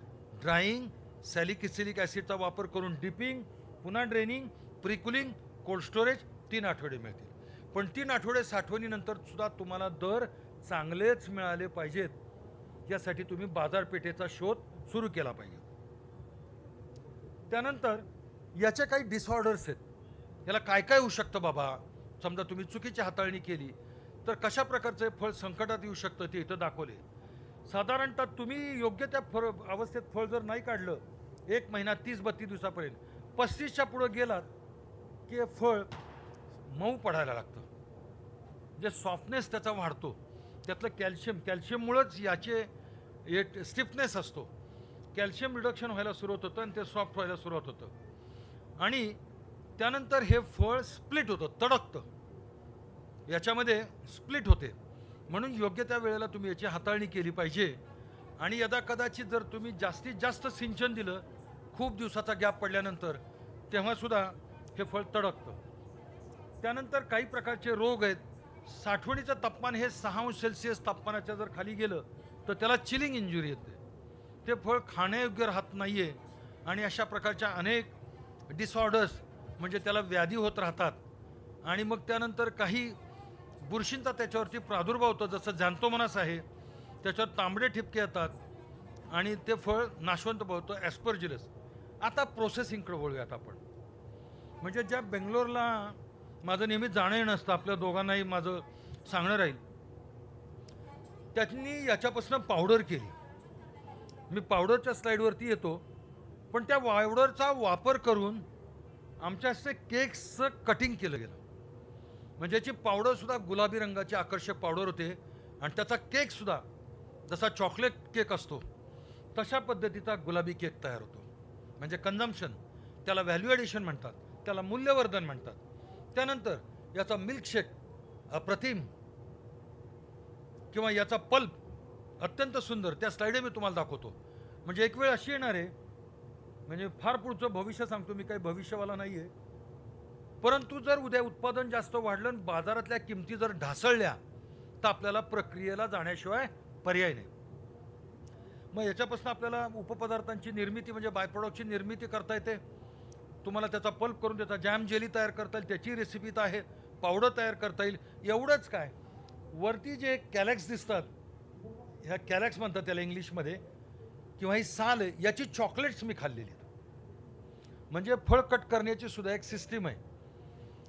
S1: ड्राईंग, सॅलिसिलिक ॲसिडचा वापर करून डिपिंग, पुन्हा ड्रेनिंग, प्रिकुलिंग, कोल्ड स्टोरेज 3 आठवडे मिळतील. पण 3 आठवडे साठवणीनंतर सुद्धा तुम्हाला दर चांगलेच मिळाले पाहिजेत. यासाठी तुम्ही बाजारपेठेचा शोध सुरू केला पाहिजे. त्यानंतर याचे काही डिसऑर्डर्स आहेत. याला काय काय होऊ शकतं बाबा, समजा तुम्ही चुकीची हाताळणी केली तर कशा प्रकारचे फळ संकटात येऊ शकतं ते इथं दाखवले. साधारणतः तुम्ही योग्य त्या अवस्थेत फळ जर नाही काढलं 1 महिना 30-32 दिवसापर्यंत, 35च्या पुढं गेलात की फळ मऊ पडायला लागतं. जे सॉफ्टनेस त्याचा वाढतो, त्यातलं कॅल्शियममुळंच याचे स्टिफनेस असतो. कॅल्शियम रिडक्शन व्हायला सुरुवात होतं आणि ते सॉफ्ट व्हायला सुरुवात होतं आणि त्यानंतर हे फळ स्प्लिट होतं, तडकतं, याच्यामध्ये स्प्लिट होते. म्हणून योग्य त्या वेळेला तुम्ही याची हाताळणी केली पाहिजे. आणि यदा कदाचित जर तुम्ही जास्तीत जास्त सिंचन दिलं खूप दिवसाचा गॅप पडल्यानंतर तेव्हासुद्धा हे फळ तडकतं. त्यानंतर काही प्रकारचे रोग आहेत. साठवणीचं तापमान हे 6 अंश सेल्सिअस तापमानाच्या जर खाली गेलं तर त्याला चिलिंग इंजुरी येते. ते फळ खाण्यायोग्य राहत नाही आहे आणि अशा प्रकारच्या अनेक डिसऑर्डर्स म्हणजे त्याला व्याधी होत राहतात. आणि मग त्यानंतर काही बुरशींचा त्याच्यावरती प्रादुर्भाव होतो, जसं झॅन्थोमोनास आहे, त्याच्यावर तांबडे ठिपके येतात आणि ते फळ नाशवंत होतं, ॲस्परजिलस. आता प्रोसेसिंगकडे वळूयात आपण. म्हणजे ज्या बेंगलोरला माझं नेहमी जाणं येणं असतं, आपल्या दोघांनाही माझं सांगणं राहील, त्यांनी याच्यापासून पावडर केली. मी पावडरच्या स्लाईडवरती येतो. पण त्या पावडरचा वापर करून आमच्या हस्ते केक्सचं कटिंग केलं गेलं. म्हणजे याची पावडरसुद्धा गुलाबी रंगाची आकर्षक पावडर होते आणि त्याचा केकसुद्धा जसा चॉकलेट केक असतो तशा पद्धतीचा गुलाबी केक तयार होतो. म्हणजे कन्झम्पशन, त्याला व्हॅल्यू ॲडिशन म्हणतात, त्याला मूल्यवर्धन म्हणतात. त्यानंतर याचा मिल्कशेक अप्रतिम, किंवा याचा पल्प अत्यंत सुंदर. त्या स्लाईडे मी तुम्हाला दाखवतो. म्हणजे एक वेळ अशी येणार आहे, म्हणजे फार पुढचं भविष्य सांगतो मी, काही भविष्यवाला नाही आहे, परंतु जर उद्या उत्पादन जास्त वाढलं आणि बाजारातल्या किमती जर ढासळल्या तर आपल्याला प्रक्रियेला जाण्याशिवाय पर्याय नाही. मग याच्यापासून आपल्याला उपपदार्थांची निर्मिती म्हणजे बाय प्रॉडक्टची निर्मिती करता येते. तुम्हाला त्याचा पल्प करून त्याचा जॅम जेली तयार करता येईल, त्याची रेसिपी तर आहे, पावडर तयार करता येईल. एवढंच काय, वरती जे कॅलॅक्स दिसतात, ह्या कॅलॅक्स म्हणतात त्याला इंग्लिशमध्ये, किंवा ही साल आहे, याची चॉकलेट्स मी खाल्लेली. म्हणजे फळ कट करण्याची सुद्धा एक सिस्टीम आहे.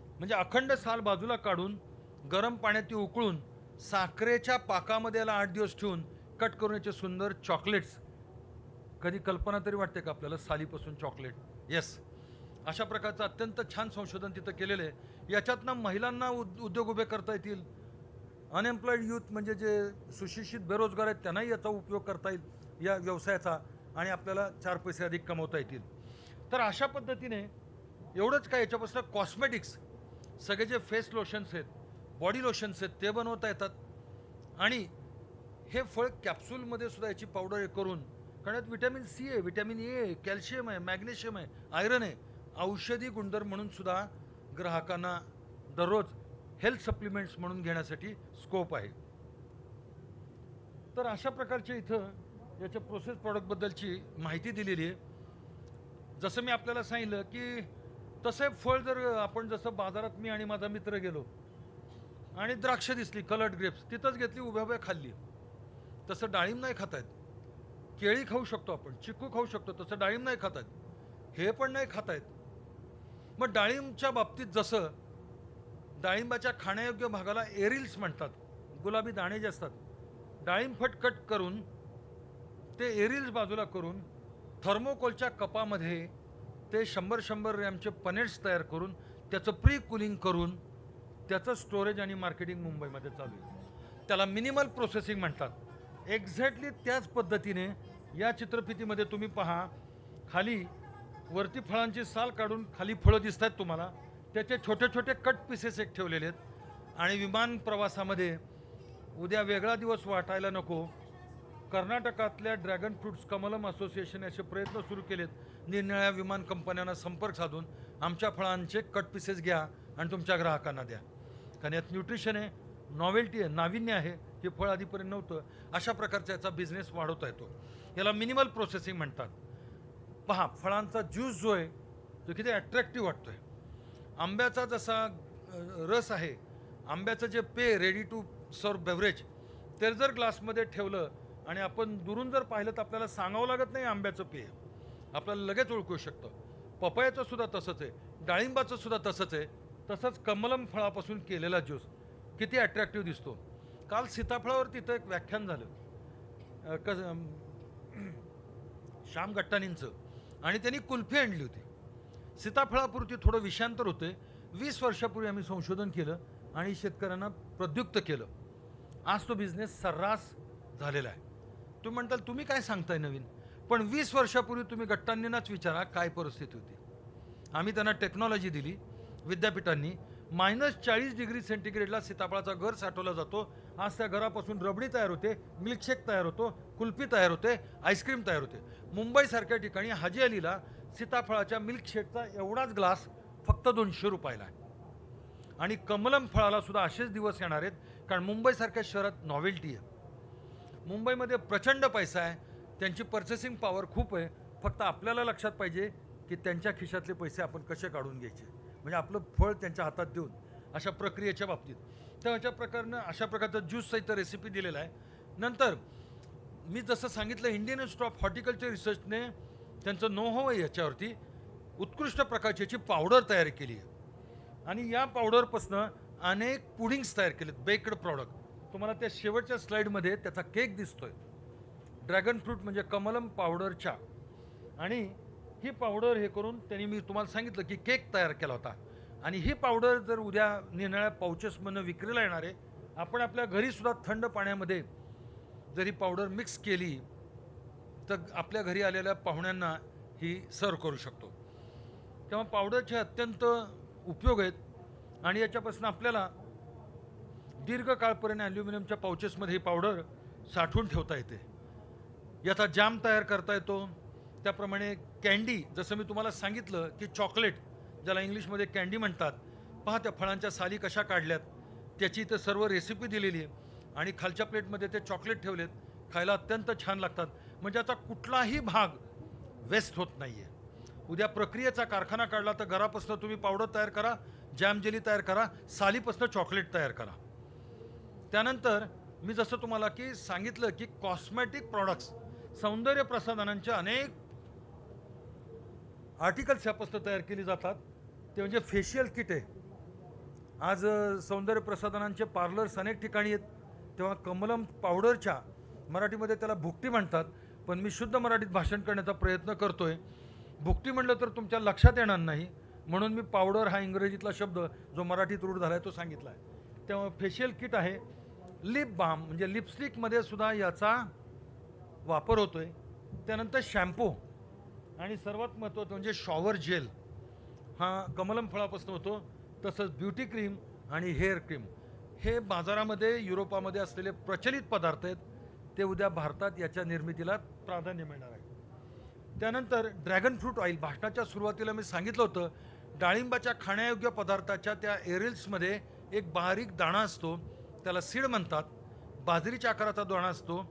S1: म्हणजे अखंड साल बाजूला काढून गरम पाण्यात ती उकळून साखरेच्या पाकामध्ये याला 8 दिवस ठेवून कट करण्याचे सुंदर चॉकलेट्स. कधी कल्पना तरी वाटते का आपल्याला सालीपासून चॉकलेट? येस, अशा प्रकारचं अत्यंत छान संशोधन तिथं केलेलं आहे. याच्यातनं महिलांना उद्योग उभे करता येतील, अनएम्प्लॉईड यूथ म्हणजे जे सुशिक्षित बेरोजगार आहेत त्यांनाही याचा उपयोग करता येईल या व्यवसायाचा, आणि आपल्याला 4 पैसे अधिक कमवता येतील. तर अशा पद्धतीने एवढंच काय, याच्यापासून कॉस्मेटिक्स सगळे जे फेस लोशन्स आहेत, बॉडी लोशन्स आहेत ते बनवता येतात. आणि हे फळ कॅप्सूलमध्ये सुद्धा याची पावडर करून, कारण यात व्हिटॅमिन सी आहे, व्हिटॅमिन ए आहे, कॅल्शियम आहे, मॅग्नेशियम आहे, आयरन आहे, औषधी गुणधर्म म्हणून सुद्धा ग्राहकांना दररोज हेल्थ सप्लिमेंट्स म्हणून घेण्यासाठी स्कोप आहे. तर अशा प्रकारचे इथं याच्या प्रोसेस प्रॉडक्टबद्दलची माहिती दिलेली आहे. जसं मी आपल्याला सांगितलं की तसे फळ जर आपण, जसं बाजारात मी आणि माझा मित्र गेलो आणि द्राक्ष दिसली कलर्ड ग्रेप्स, तिथंच घेतली, उभ्या उभ्या खाल्ली. तसं डाळिंब नाही खाता येत. केळी खाऊ शकतो आपण, चिकू खाऊ शकतो, तसं डाळिंब नाही खाता येत, हे पण नाही खाता येत. मग डाळिंबच्या बाबतीत जसं डाळिंबाच्या खाण्यायोग्य भागाला एरिल्स म्हणतात, गुलाबी दाणे जे असतात, डाळिंब फटकट करून ते एरिल्स बाजूला करून थर्मोकोलच्या कपामध्ये ते 100-100 ग्रॅमचे पनेट्स तयार करून त्याचं प्री कुलिंग करून त्याचं स्टोरेज आणि मार्केटिंग मुंबईमध्ये चालू आहे. त्याला मिनिमल प्रोसेसिंग म्हणतात. एक्झॅक्टली त्याच पद्धतीने या चित्रफितीमध्ये तुम्ही पहा, खाली वरती फळांची साल काढून खाली फळं दिसत आहेत तुम्हाला, त्याचे छोटे छोटे कट पीसेस एक ठेवलेले आहेत. आणि विमान प्रवासामध्ये उद्या वेगळा दिवस वाटायला नको, कर्नाटकातल्या ड्रॅगन फ्रूट्स कमलम असोसिएशन असे प्रयत्न सुरू केलेत, निरनिळ्या विमान कंपन्यांना संपर्क साधून आमच्या फळांचे कट पीसेस घ्या आणि तुमच्या ग्राहकांना द्या. कारण यात न्यूट्रिशन आहे, नॉवेल्टी आहे, नाविन्य आहे, हे फळ आधीपर्यंत नव्हतं. अशा प्रकारचा याचा बिझनेस वाढवता येतो. याला मिनिमल प्रोसेसिंग म्हणतात. पहा, फळांचा ज्यूस जो आहे तो किती अट्रॅक्टिव्ह वाटतोय. आंब्याचा जसा रस आहे, आंब्याचं जे पेय रेडी टू सर्व बेवरेज, ते जर ग्लासमध्ये ठेवलं आणि आपण दुरून जर पाहिलं तर आपल्याला सांगावं लागत नाही आंब्याचं पेय, आपल्याला लगेच ओळखू शकतं. पपयाचं सुद्धा तसंच आहे, डाळिंबाचं सुद्धा तसंच आहे. तसंच कमलम फळापासून केलेला ज्यूस किती अट्रॅक्टिव्ह दिसतो. काल सीताफळावर तिथं एक व्याख्यान झालं श्याम गट्टानींचं, आणि त्यांनी कुल्फी आणली होती. सीताफळापुरती थोडं विषांतर होते. 20 वर्षापूर्वी आम्ही संशोधन केलं आणि शेतकऱ्यांना प्रद्युक्त केलं. आज तो बिझनेस सर्रास झालेला आहे. तुम्ही म्हणताल तुम्ही काय सांगताय नवीन, पण 20 वर्षापूर्वी तुम्ही गट्टांनींनाच विचारा काय परिस्थिती होती. आम्ही त्यांना टेक्नॉलॉजी दिली विद्यापीठांनी. -40 डिग्री सेंटीग्रेडला सीताफळाचा गर साठवला जातो. आज त्या घरापासून रबडी तयार होते, मिल्कशेक तयार होतो, कुल्फी तयार होते, आईस्क्रीम तयार होते. मुंबईसारख्या ठिकाणी हाजी अलीला सीताफळाच्या मिल्कशेकचा एवढाच ग्लास फक्त 200 रुपयाला आहे. आणि कमलम फळाला सुद्धा असेच दिवस येणार आहेत, कारण मुंबईसारख्या शहरात नॉवेल्टी आहे. मुंबईमध्ये प्रचंड पैसा आहे, त्यांची पर्चेसिंग पॉवर खूप आहे. फक्त आपल्याला लक्षात पाहिजे की त्यांच्या खिशातले पैसे आपण कसे काढून घ्यायचे, म्हणजे आपलं फळ त्यांच्या हातात देऊन, अशा प्रक्रियेच्या बाबतीत. तर अशा प्रकारनं अशा प्रकारचा ज्यूसचा इथं रेसिपी दिलेला आहे. नंतर मी जसं सांगितलं, इंडियन इन्स्टिट्यूट ऑफ हॉर्टिकल्चर रिसर्चने त्यांचं नो-हाऊ आहे याच्यावरती, उत्कृष्ट प्रकारची याची पावडर तयार केली आहे. आणि या पावडरपासनं अनेक पुडिंग्स तयार केलेत, बेक्ड प्रॉडक्ट. तुम्हाला त्या शेवटच्या स्लाईडमध्ये त्याचा केक दिसतोय, ड्रॅगन फ्रूट म्हणजे कमलम पावडरच्या. आणि ही पावडर हे करून त्यांनी, मी तुम्हाला सांगितलं की केक तयार केला होता. आणि ही पावडर जर उद्या निरनिळ्या पाउचेसमधनं विक्रीला येणार आहे. आपण आपल्या घरीसुद्धा थंड पाण्यामध्ये जर ही पावडर मिक्स केली तर आपल्या घरी आलेल्या पाहुण्यांना ही सर्व करू शकतो. तेव्हा पावडरचे अत्यंत उपयोग आहेत. आणि याच्यापासून आपल्याला दीर्घकाळपर्यंत ॲल्युमिनियमच्या पाउचेसमध्ये ही पावडर साठवून ठेवता येते. याचा जाम तयार करता येतो. त्याप्रमाणे कँडी, जसं मी तुम्हाला सांगितलं की चॉकलेट, ज्याला इंग्लिशमध्ये कँडी म्हणतात, पहा त्या फळांच्या साली कशा काढल्यात, त्याची इथं सर्व रेसिपी दिलेली आहे. आणि खालच्या प्लेटमध्ये ते चॉकलेट ठेवलेत, खायला अत्यंत छान लागतात. म्हणजे आता कुठलाही भाग वेस्ट होत नाही आहे. उद्या प्रक्रियेचा कारखाना काढला तर घरापासून तुम्ही पावडर तयार करा, जॅम जेली तयार करा, सालीपासून चॉकलेट तयार करा. त्यानंतर मी जसं तुम्हाला की सांगितलं की कॉस्मेटिक प्रॉडक्ट्स, सौंदर्य प्रसाधनांचे अनेक आर्टिकल्स यापासून तयार केली जातात. ते म्हणजे फेशियल किट आहे. आज सौंदर्य प्रसाधनांचे पार्लर्स अनेक ठिकाणी आहेत. तेव्हा कमलम पावडरच्या, मराठीमध्ये त्याला भुकटी म्हणतात, पण मी शुद्ध मराठीत भाषण करण्याचा प्रयत्न करतोय. भुकटी म्हटलं तर तुमच्या लक्षात येणार नाही, म्हणून मी पावडर हा इंग्रजीतला शब्द जो मराठीत रूढ झाला आहे तो सांगितला आहे. त्यामुळे फेशियल किट आहे. लिप बाम म्हणजे लिपस्टिकमध्ये सुद्धा याचा वापर होतो आहे. त्यानंतर शॅम्पू आणि सर्वात महत्त्वाचं म्हणजे शॉवर जेल हा कमलम फळापासून होतो. तसंच ब्युटी क्रीम आणि हेअर क्रीम हे बाजारामध्ये युरोपामध्ये असलेले प्रचलित पदार्थ आहेत. ते उद्या भारतात याच्या निर्मितीला प्राधान्य मिळणार आहे. त्यानंतर ड्रॅगन फ्रूट ऑइल, भाषणाच्या सुरुवातीला मी सांगितलं होतं, डाळिंबाच्या खाण्यायोग्य पदार्थाच्या त्या एरिल्समध्ये एक बारीक दाणा असतो, त्याला सीड म्हणतात, बाजरीच्या आकाराचा दाणा असतो.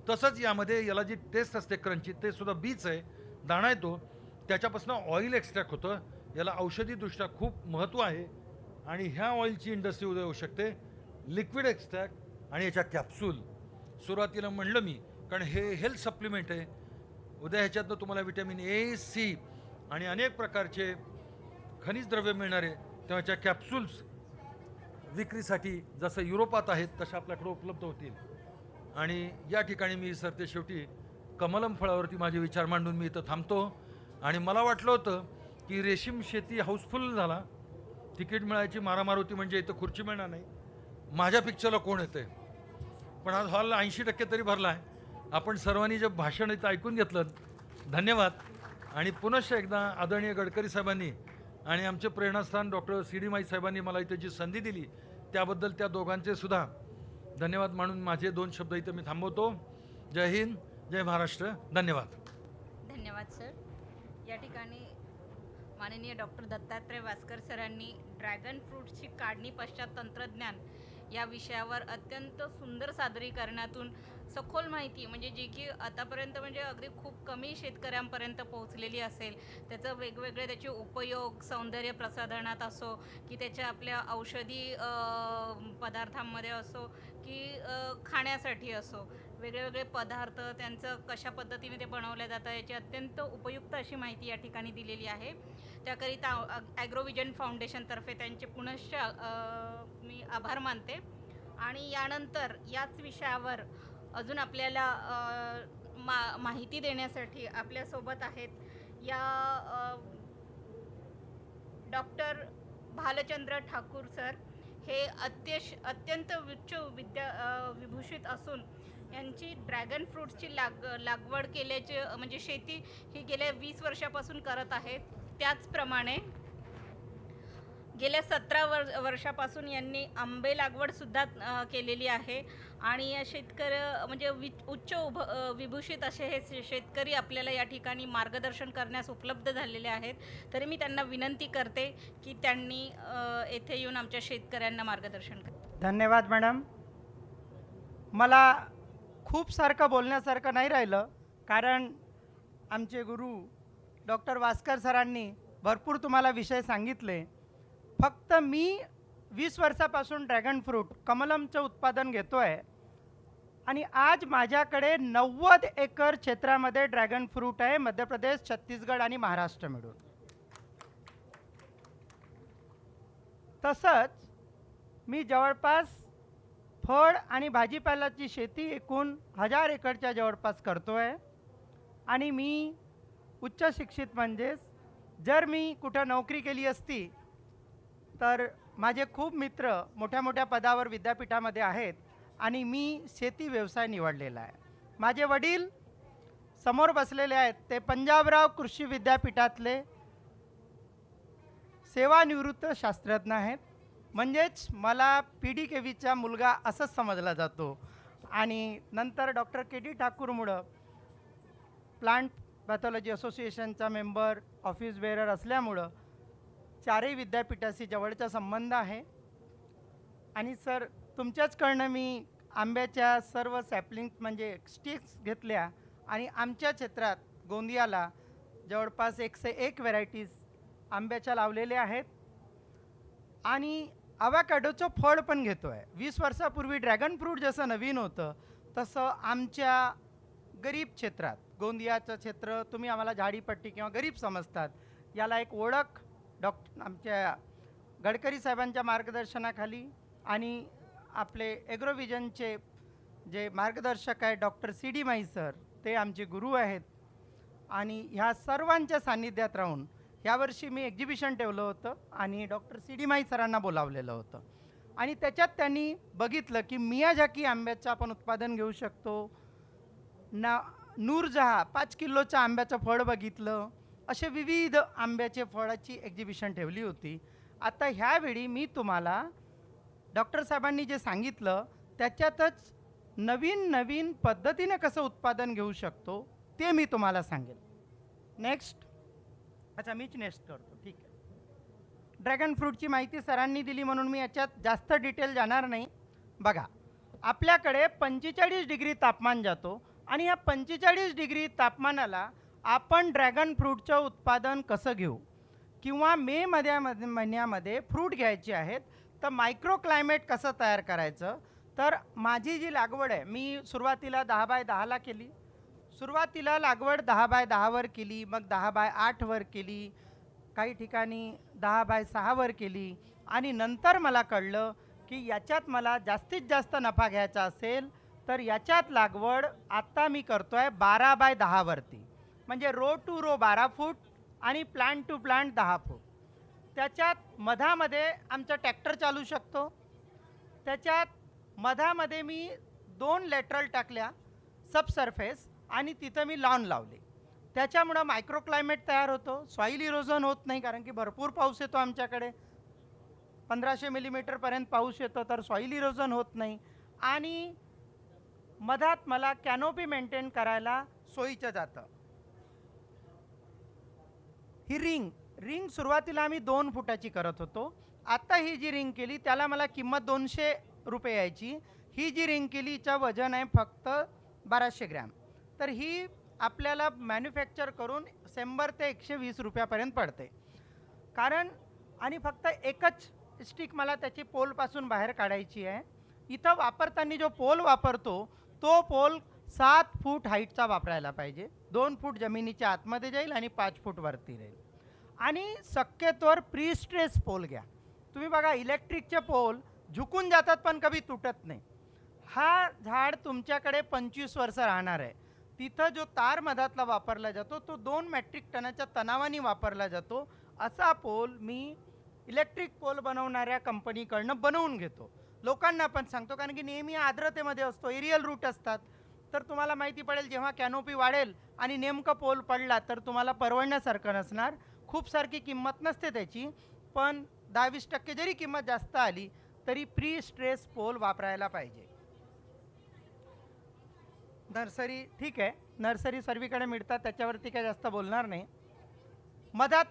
S1: तसंच यामध्ये याला जी टेस्ट असते क्रंची, ते सुद्धा बीच आहे, दाणा येतो, त्याच्यापासून ऑइल एक्स्ट्रॅक्ट होतं. याला औषधीदृष्ट्या खूप महत्त्व आहे आणि ह्या ऑइलची इंडस्ट्री उद्या होऊ शकते. लिक्विड एक्स्ट्रॅक्ट आणि याच्या कॅप्सूल सुरुवातीला म्हणलं मी, कारण हे हेल्थ सप्लिमेंट आहे. उद्या ह्याच्यातनं तुम्हाला विटॅमिन ए, सी आणि अनेक प्रकारचे खनिज द्रव्य मिळणार आहे. तेव्हाच्या कॅप्सूल्स विक्रीसाठी जसं युरोपात आहेत तशा आपल्याकडे उपलब्ध होतील. आणि या ठिकाणी मी सरते शेवटी कमलम फळावरती माझे विचार मांडून मी इथं थांबतो. आणि मला वाटलं होतं की रेशीम शेती हाऊसफुल झाला, तिकीट मिळायची मारामार होती, म्हणजे इथं खुर्ची मिळणार नाही, माझ्या पिक्चरला कोण येतंय. पण आज हॉल 80% तरी भरला आहे. आपण सर्वांनी जे भाषण इथं ऐकून घेतलं, धन्यवाद. आणि पुनश्च एकदा आदरणीय गडकरी साहेबांनी आणि आमचे प्रेरणास्थान डॉक्टर सी डी माई साहेबांनी मला इथं जी संधी दिली त्याबद्दल त्या दोघांचे सुद्धा धन्यवाद मानून माझे 2 शब्द इथं मी थांबवतो. जय हिंद, जय महाराष्ट्र, धन्यवाद.
S2: धन्यवाद सर. या ठिकाणी माननीय डॉक्टर दत्तात्रय वासकर सरांनी ड्रॅगन फ्रूटची काढणी पश्चात तंत्रज्ञान या विषयावर अत्यंत सुंदर सादरीकरणातून सखोल माहिती, म्हणजे जी की आतापर्यंत म्हणजे अगदी खूप कमी शेतकऱ्यांपर्यंत पोहोचलेली असेल, त्याचं वेगवेगळे त्याचे उपयोग सौंदर्य प्रसाधनात असो की त्याच्या आपल्या औषधी पदार्थांमध्ये असो की खाण्यासाठी असो, वेगळे पदार्थ त्यांचं कशा पद्धतीने ते बनवल्या जातं याची अत्यंत उपयुक्त अशी माहिती या ठिकाणी दिलेली आहे. त्याकरिता ॲग्रोविजन फाउंडेशनतर्फे त्यांचे पुनश्च मी आभार मानते. आणि यानंतर याच विषयावर अजून आपल्याला माहिती देण्यासाठी आपल्यासोबत आहेत या डॉक्टर भालचंद्र ठाकूर सर. हे अत्यंत उच्च विभूषित असून यांची ड्रॅगन फ्रूटची लागवड केल्याचे म्हणजे शेती ही गेल्या 20 वर्षापासून करत आहेत. त्याचप्रमाणे गेल्या 17 वर्षापासून यांनी आंबे लागवडसुद्धा केलेली आहे. आणि या म्हणजे उच्च विभूषित असे हे शेतकरी आपल्याला या ठिकाणी मार्गदर्शन करण्यास उपलब्ध झालेले आहेत. तरी मी त्यांना विनंती करते की त्यांनी येथे येऊन आमच्या शेतकऱ्यांना मार्गदर्शन करावे.
S3: धन्यवाद मॅडम. मला खूप सारखं बोलण्यासारखं नाही राहिलं, कारण आमचे गुरु डॉक्टर वासकर सरांनी भरपूर तुम्हाला विषय सांगितले. फक्त मी 20 वर्षापासून ड्रॅगन फ्रूट कमलमचं उत्पादन घेतो आहे आणि आज माझ्याकडे 90 एकर क्षेत्रामध्ये ड्रॅगन फ्रूट आहे, मध्य प्रदेश, छत्तीसगड आणि महाराष्ट्र मिळून. तसंच मी जवळपास फळ आणि भाजीपाल्याची शेती एकूण 1000 एकरच्या जवळपास करतो आहे. आणि मी उच्च शिक्षित, म्हणजेच जर मी कुठं नोकरी केली असती तर माझे खूप मित्र मोठ्या मोठ्या पदावर विद्यापीठामध्ये आहेत आणि मी शेती व्यवसाय निवडलेला आहे. माझे वडील समोर बसलेले आहेत, ते पंजाबराव कृषी विद्यापीठातले सेवानिवृत्त शास्त्रज्ञ आहेत. म्हणजेच मला PDKVचा मुलगा असंच समजला जातो. आणि नंतर डॉक्टर KD ठाकूरमुळं प्लांट पॅथॉलॉजी असोसिएशनचा मेंबर, ऑफिस बेअरर असल्यामुळं चारही विद्यापीठाशी जवळचा संबंध आहे. आणि सर, तुमच्याचकडनं मी आंब्याच्या सर्व सॅपलिंग्स म्हणजे स्टिक्स घेतल्या आणि आमच्या क्षेत्रात गोंदियाला जवळपास 101 व्हरायटीज आंब्याच्या लावलेल्या आहेत. आणि अवॅकॅडोचं फळ पण घेतो आहे. 20 वर्षापूर्वी ड्रॅगन फ्रूट जसं नवीन होतं तसं आमच्या गरीब क्षेत्रात, गोंदियाचं क्षेत्र तुम्ही आम्हाला झाडीपट्टी किंवा गरीब समजतात, याला एक ओळख आमच्या गडकरी साहेबांच्या मार्गदर्शनाखाली आणि आपले ॲग्रोविजनचे जे मार्गदर्शक आहेत डॉक्टर CD माई सर, ते आमचे गुरु आहेत. आणि ह्या सर्वांच्या सान्निध्यात राहून यावर्षी मी एक्झिबिशन ठेवलं होतं आणि डॉक्टर सी डी माई सरांना बोलावलेलं होतं आणि त्याच्यात त्यांनी बघितलं की मियाझाकी आंब्याचं आपण उत्पादन घेऊ शकतो. नूरजहा 5 किलोचं आंब्याचं फळ बघितलं. असे विविध आंब्याचे फळाची एक्झिबिशन ठेवली होती. आता ह्यावेळी मी तुम्हाला डॉक्टर साहेबांनी जे सांगितलं त्याच्यातच नवीन नवीन पद्धतीने कसं उत्पादन घेऊ शकतो ते मी तुम्हाला सांगेन. नेक्स्ट. अच्छा, मीच नेक्स्ट करतो, ठीक आहे. ड्रॅगन फ्रूटची माहिती सरांनी दिली म्हणून मी याच्यात जास्त डिटेल जाणार नाही. बघा, आपल्याकडे 45 डिग्री तापमान जातो आणि या 45 डिग्री तापमानाला आपण ड्रॅगन फ्रूटचं उत्पादन कसं घेऊ किंवा महिन्यामध्ये फ्रूट घ्यायचे आहेत तर मायक्रो क्लायमेट कसं तयार करायचं. तर माझी जी लागवड आहे मी सुरुवातीला 10 बाय 10ला केली. सुरुवातीला लागवड 10 बाय 10वर केली, मग 10 बाय 8वर केली, काही ठिकाणी 10 बाय 6वर केली आणि नंतर मला कळलं की याच्यात मला जास्तीत जास्त नफा घ्यायचा असेल तर याच्यात लागवड आत्ता मी करतो आहे 12 बाय 10वरती. म्हणजे रो टू रो 12 फूट आणि प्लांट टू प्लांट 10 फूट. त्याच्यात मधामध्ये आमचं ट्रॅक्टर चालू शकतो. त्याच्यात मधामध्ये मी 2 लॅटरल टाकल्या सबसर्फेस आणि तिथं मी लॉन लावले. त्याच्यामुळं मायक्रो क्लायमेट तयार होतो, सॉईल इरोजन होत नाही कारण की भरपूर पाऊस येतो आमच्याकडे. 1500 मिलीमीटरपर्यंत पाऊस येतो तर सॉईल इरोजन होत नाही आणि मधात मला कॅनोपी मेंटेन करायला सोयीचं जातं. ही रिंग सुरुवातीला आम्ही 2 फुटाची करत होतो. आता ही जी रिंग केली त्याला मला किंमत 200 रुपये यायची. ही जी रिंग केली हिचं वजन आहे फक्त 1200 ग्रॅम. तर ही आपल्याला मॅन्युफॅक्चर करून 100 ते 120 रुपयापर्यंत पडते. कारण आणि फक्त एकच स्टिक मला त्याची पोलपासून बाहेर काढायची आहे. इथं वापरताना जो पोल वापरतो तो पोल 7 फूट हाईटचा वापरायला पाहिजे. 2 फूट जमिनीच्या आतमध्ये जाईल आणि 5 फूट वरती राहील. आणि शक्यतोवर प्री स्ट्रेस पोल घ्या. तुम्ही बघा इलेक्ट्रिकचे पोल झुकून जातात पण कधी तुटत नाही. हा झाड तुमच्याकडे 25 वर्ष राहणार आहे. तिथं जो तार मधातला वापरला जातो तो 2 मेट्रिक टनाच्या तणावाने वापरला जातो. असा पोल मी इलेक्ट्रिक पोल बनवणाऱ्या कंपनीकडनं बनवून घेतो. लोकांना पण सांगतो कारण की नेहमी आर्द्रतेमध्ये असतो, एरियल रूट असतात. तर तुम्हाला माहिती पडेल जेव्हा कॅनोपी वाढेल आणि नेमकं पोल पडला तर तुम्हाला परवडण्यासारखं नसणार. खूप सारखी किंमत नसते त्याची, पण 10-20% जरी किंमत जास्त आली तरी प्री स्ट्रेस पोल वापरायला पाहिजे. नर्सरी ठीक आहे, नर्सरी सर्वीकडे मिळतात त्याच्यावरती काय जास्त बोलणार नाही. मधात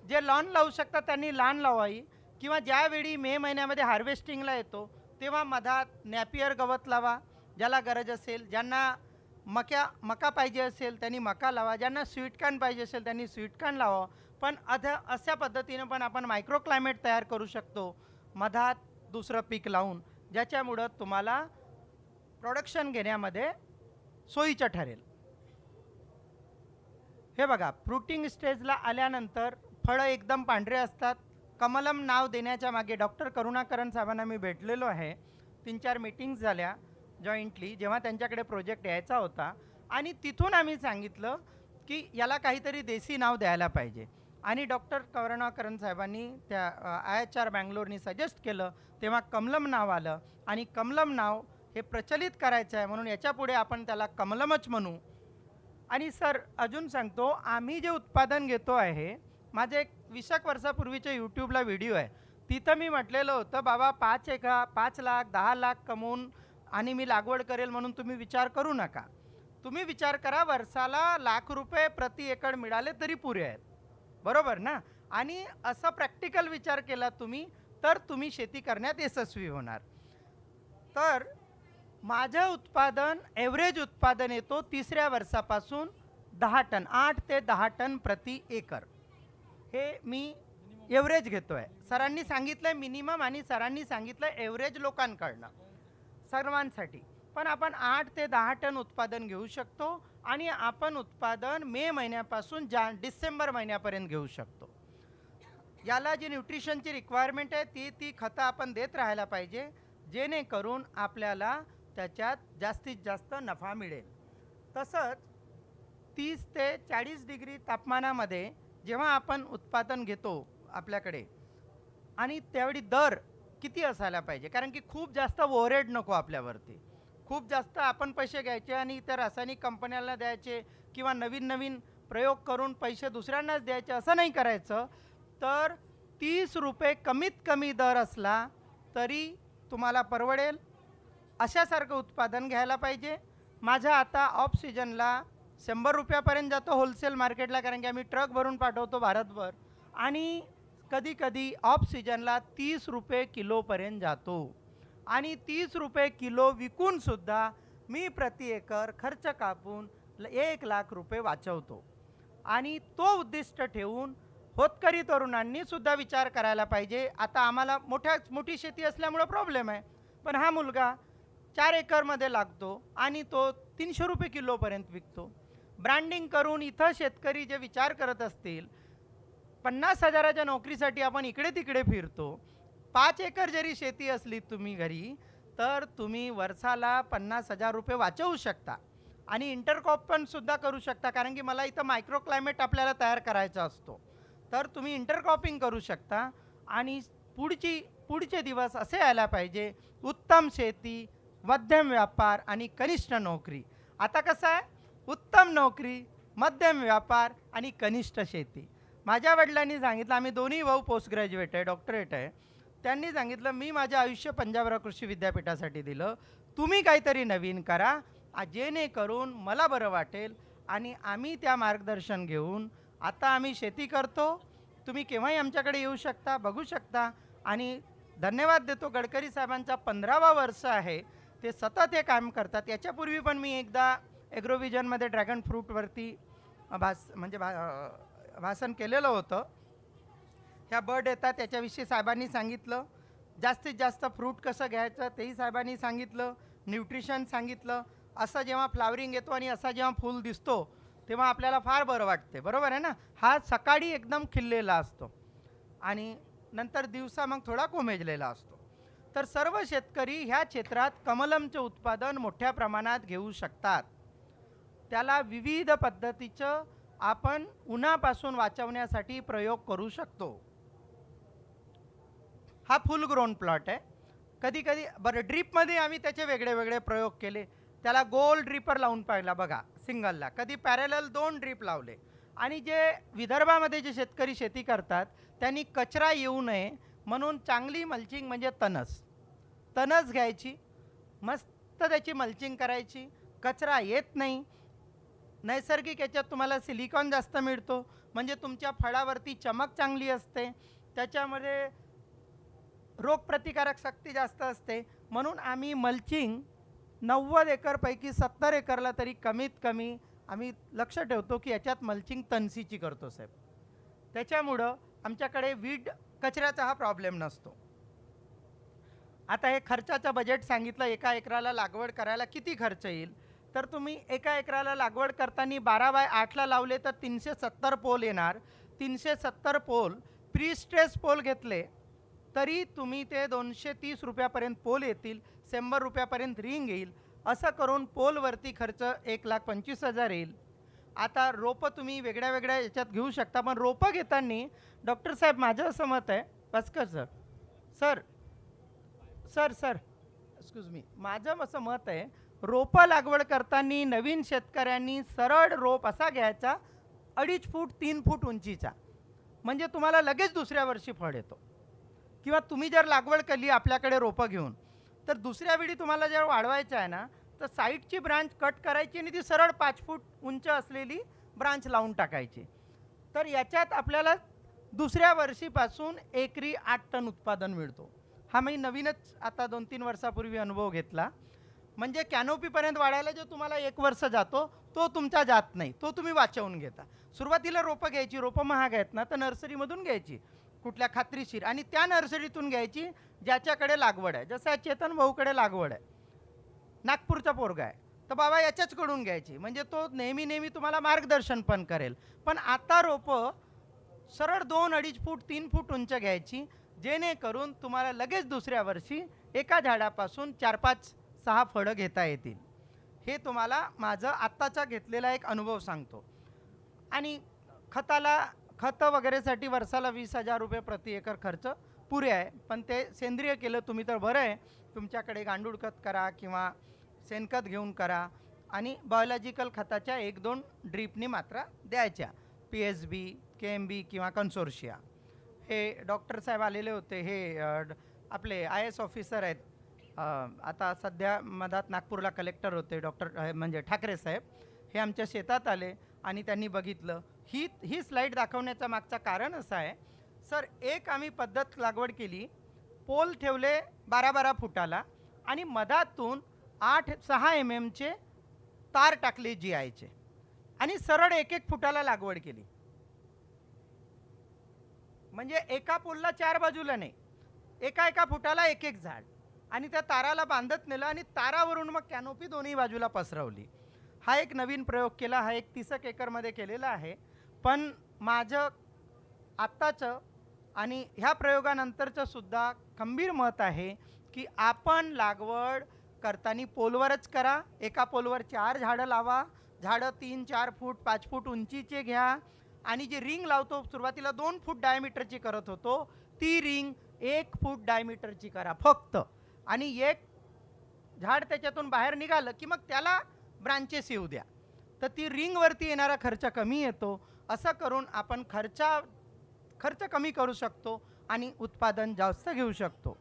S3: जे लॉन लावू शकतात त्यांनी लॉन लावावी किंवा ज्यावेळी मे महिन्यामध्ये हार्वेस्टिंगला येतो तेव्हा मधात नॅपियर गवत लावा ज्याला गरज असेल. ज्यांना मका पाहिजे असेल त्यांनी मका लावा, ज्यांना स्वीटकॉर्न पाहिजे असेल त्यांनी स्वीटकॉर्न लावा. पण अशा पद्धतीनं पण आपण मायक्रो क्लायमेट तयार करू शकतो मधात दुसरं पीक लावून, ज्याच्यामुळं तुम्हाला प्रोडक्शन घेण्यामध्ये सोयीचं ठरेल. हे बघा, फ्रुटिंग स्टेजला आल्यानंतर फळं एकदम पांढरे असतात. कमलम नाव देण्याच्या मागे डॉक्टर करुणाकरन साहेबांना मी भेटलेलो आहे. 3-4 मीटिंग्स झाल्या जॉईंटली जेव्हा त्यांच्याकडे प्रोजेक्ट यायचा होता आणि तिथून आम्ही सांगितलं की याला काहीतरी देसी नाव द्यायला पाहिजे. आणि डॉक्टर करुणाकरन साहेबांनी त्या IHR बँगलोरनी सजेस्ट केलं तेव्हा कमलम नाव आलं आणि कमलम नाव हे प्रचलित करायचं आहे म्हणून याच्यापुढे आपण त्याला कमलमच म्हणू. आणि सर अजून सांगतो, आम्ही जे उत्पादन घेतो आहे, माझे एक 20 वर्षापूर्वीचे यूट्यूबला व्हिडिओ आहे, तिथं मी म्हटलेलं होतं बाबा 5 लाख 10 लाख कमवून आणि मी लागवड करेल म्हणून तुम्ही विचार करू नका. तुम्ही विचार करा वर्षाला ₹1,00,000 प्रति एकड़ मिळाले तरी पुरे आहेत, बरोबर ना. आणि असं प्रॅक्टिकल विचार केला तुम्ही तर तुम्ही शेती करण्यात यशस्वी होणार. तर माझं उत्पादन एव्हरेज उत्पादन येतो 3ऱ्या वर्षापासून 10 टन, 8 ते 10 टन प्रति एकर. हे मी एव्हरेज घेतो आहे. सरांनी सांगितलं मिनिमम आणि सरांनी सांगितलं एव्हरेज लोकांकडनं सर्वांसाठी. पण आपण 8 ते 10 टन उत्पादन घेऊ शकतो आणि आपण उत्पादन मे महिन्यापासून डिसेंबर महिन्यापर्यंत घेऊ शकतो. याला जी न्यूट्रिशनची रिक्वायरमेंट आहे ती खतं आपण देत राहायला पाहिजे जेणेकरून आपल्याला त्याच्यात जास्तीत जास्त नफा मिळेल. तसंच 30 ते 40 डिग्री तापमानामध्ये जेव्हा आपण उत्पादन घेतो आपल्याकडे, आणि त्यावेळी दर किती असायला पाहिजे, कारण की खूप जास्त ओव्हरहेड नको आपल्यावरती. खूप जास्त आपण पैसे घ्यायचे आणि त्या रासायनिक कंपन्यांना द्यायचे किंवा नवीन नवीन प्रयोग करून पैसे दुसऱ्यांनाच द्यायचे, असं नाही करायचं. तर 30 रुपये कमीत कमी दर असला तरी तुम्हाला परवडेल अशासारखं उत्पादन घ्यायला पाहिजे. माझा आता ऑफ सीजनला 100 रुपयापर्यंत जातो होलसेल मार्केटला, कारण की आम्ही ट्रक भरून पाठवतो भारतभर, आणि कधी कधी ऑफ सीजनला 30 रुपये किलोपर्यंत जातो. आणि 30 रुपये किलो विकूनसुद्धा मी प्रति एकर खर्च कापून 1,00,000 रुपये वाचवतो. आणि तो उद्दिष्ट ठेवून होतकरी तरुणांनी सुद्धा विचार करायला पाहिजे. आता आम्हाला मोठी शेती असल्यामुळं प्रॉब्लेम आहे, पण हा मुलगा 4 एकरमध्ये लागतो आणि तो 300 रुपये किलोपर्यंत विकतो. ब्रँडिंग करून इथं शेतकरी जे विचार करत असतील, 50,000च्या नोकरीसाठी आपण इकडे तिकडे फिरतो. 5 एकर जरी शेती असली तुम्ही घरी, तर तुम्ही वर्षाला 50,000 रुपये वाचवू शकता. आणि इंटरक्रॉप पण सुद्धा करू शकता, कारण की मला इथं मायक्रो क्लायमेट आपल्याला तयार करायचा असतो. तर तुम्ही इंटरक्रॉपिंग करू शकता. आणि पुढचे दिवस असे यायला पाहिजे, उत्तम शेती, मध्यम व्यापार आणि कनिष्ठ नोकरी. आता कसं आहे, उत्तम नोकरी, मध्यम व्यापार आणि कनिष्ठ शेती. माझ्या वडिलांनी सांगितलं, आम्ही दोन्ही भाऊ पोस्ट ग्रॅज्युएट आहे, डॉक्टरेट आहे. त्यांनी सांगितलं, मी माझं आयुष्य पंजाबराव कृषी विद्यापीठासाठी दिलं, तुम्ही काहीतरी नवीन करा, जेणेकरून मला बरं वाटेल. आणि आम्ही त्या मार्गदर्शन घेऊन आता आम्ही शेती करतो. तुम्ही केव्हाही आमच्याकडे येऊ शकता, बघू शकता. आणि धन्यवाद देतो, गडकरी साहेबांचा 15वा वर्ष आहे, ते सतत हे काम करतात. याच्यापूर्वी पण मी एकदा ॲग्रोव्हिजनमध्ये ड्रॅगन फ्रूटवरती भाषण केलेलं होतं. ह्या बर्ड येतात त्याच्याविषयी साहेबांनी सांगितलं. जास्तीत जास्त फ्रूट कसं घ्यायचं तेही साहेबांनी सांगितलं. न्यूट्रिशन सांगितलं. असं जेव्हा फ्लावरिंग येतो आणि असा जेव्हा फूल दिसतो तेव्हा आपल्याला फार बरं वाटते, बरोबर आहे ना. हा सकाळी एकदम खिललेला असतो आणि नंतर दिवसा मग थोडा कोमेजलेला असतो. तर सर्व शेतकरी ह्या क्षेत्रात कमलमचे उत्पादन मोठ्या प्रमाणात घेऊ शकतात. त्याला विविध पद्धतीचं आपण उन्हापासून वाचवण्यासाठी प्रयोग करू शकतो. हा फुल ग्रोन प्लॉट आहे. कधी कधी बरं ड्रीपमध्ये आम्ही त्याचे वेगळे वेगळे प्रयोग केले. त्याला गोल ड्रिपर लावून पाहिला बघा सिंगलला, कधी पॅरेलल 2 ड्रीप लावले. आणि जे विदर्भामध्ये जे शेतकरी शेती करतात त्यांनी कचरा येऊ नये म्हणून चांगली मल्चिंग म्हणजे तणस घ्यायची, मस्त त्याची मल्चिंग करायची, कचरा येत नाही. नैसर्गिक याच्यात तुम्हाला सिलिकॉन जास्त मिळतो, म्हणजे तुमच्या फळावरती चमक चांगली असते, त्याच्यामध्ये रोगप्रतिकारक शक्ती जास्त असते. म्हणून आम्ही मल्चिंग 90 एकरपैकी 70 एकरला तरी कमीत कमी आम्ही लक्ष ठेवतो की याच्यात मल्चिंग तणसीची करतो साहेब. त्याच्यामुळं आमच्याकडे वीड कचऱ्याचा हा प्रॉब्लेम नसतो. आता हे खर्चाचं बजेट सांगितलं, एका एकराला लागवड करायला किती खर्च येईल. तर तुम्ही एका एकराला लागवड करताना 12x8ला लावले तर 370 पोल येणार. 370 पोल प्री स्ट्रेस पोल घेतले तरी तुम्ही ते 230 रुपयापर्यंत पोल येतील, 100 रुपयापर्यंत रिंग येईल. असं करून पोलवरती खर्च 1,25,000 येईल. आता रोपं तुम्ही वेगळ्या वेगळ्या याच्यात घेऊ शकता, पण रोपं घेताना डॉक्टर साहेब माझं असं मत आहे, भास्कर सर एक्सक्यूज मी, माझं असं मत आहे, रोपं लागवड करताना नवीन शेतकऱ्यांनी सरळ रोप असा घ्यायचा 2.5 फूट 3 फूट उंचीचा, म्हणजे तुम्हाला लगेच दुसऱ्या वर्षी फळ येतो. किंवा तुम्ही जर लागवड केली आपल्याकडे रोपं घेऊन, तर दुसऱ्या वेळी तुम्हाला जर वाढवायचं आहे ना, तर साईडची ब्रांच कट करायची आणि ती सरळ 5 फूट उंच असलेली ब्रांच लावून टाकायची. तर याच्यात आपल्याला दुसऱ्या वर्षीपासून एकरी 8 टन उत्पादन मिळतो. हा मी नवीनच आता 2-3 वर्षापूर्वी अनुभव घेतला. म्हणजे कॅनोपीपर्यंत वाढायला जो तुम्हाला 1 वर्ष जातो तो तुमचा जात नाही, तो तुम्ही वाचवून घेता. सुरुवातीला रोपं घ्यायची, रोपं महाग आहेत ना, तर नर्सरीमधून घ्यायची कुठल्या खात्रीशीर, आणि त्या नर्सरीतून घ्यायची ज्याच्याकडे लागवड आहे. जसं चेतन भाऊकडे लागवड आहे, नागपूरचा पोरगा आहे, तर बाबा याच्याचकडून घ्यायची, म्हणजे तो नेहमी तुम्हाला मार्गदर्शन पण करेल. पण आता रोपं सरळ 2-2.5 फूट 3 फूट उंच घ्यायची, जेणेकरून तुम्हाला लगेच दुसऱ्या वर्षी एका झाडापासून 4-5-6 फळं घेता येतील. हे तुम्हाला माझं आत्ताचा घेतलेला एक अनुभव सांगतो. आणि खतं वगैरेसाठी वर्षाला 20,000 रुपये प्रति एकर खर्च पुरे आहे. पण ते सेंद्रिय केलं तुम्ही तर बरं आहे. तुमच्याकडे गांडूळ खत करा किंवा शेणखत घेऊन करा आणि बायोलॉजिकल खताच्या 1-2 ड्रीपनी मात्रा द्यायच्या. PSB, KMB किंवा कन्सोर्शिया. हे डॉक्टर साहेब आलेले होते. हे आपले IAS ऑफिसर आहेत. आता सध्या मधात नागपूरला कलेक्टर होते डॉक्टर म्हणजे ठाकरे साहेब. हे आमच्या शेतात आले आणि त्यांनी बघितलं. ही स्लाईड दाखवण्याचं मागचं कारण असं आहे सर, एक आम्ही पद्धत लागवड केली. पोल ठेवले 12-12 फुटाला आणि मधातून 6 MM तार टाकले GIचे आणि सरळ 1-1 फुटाला लागवड केली. म्हणजे एका पोलला 4 बाजूला नाही, एका फुटाला 1-1 झाड आणि त्या ताराला बांधत नेलं आणि तारावरून मग कॅनोपी दोन्ही बाजूला पसरवली. हा एक नवीन प्रयोग केला. हा एक 30 एकरमध्ये केलेला आहे. पण माझं आत्ताचं आणि ह्या प्रयोगानंतरचं सुद्धा खंबीर मत आहे की आपण लागवड करताना पोलवरच करा. एका पोलवर 4 झाडं लावा. झाडं 3-4 फूट 5 फूट उंचीचे घ्या आणि जी रिंग लावतो सुरुवातीला 2 फूट डायमीटरची करत होतो, ती रिंग 1 फूट डायमीटरची करा फक्त. आणि एक झाड त्याच्यातून बाहेर निघालं की मग त्याला ब्रांचेस येऊ द्या. तर ती रिंगवरती येणारा खर्च कमी येतो. असं करून आपण खर्च कमी करू शकतो आणि उत्पादन जास्त घेऊ शकतो.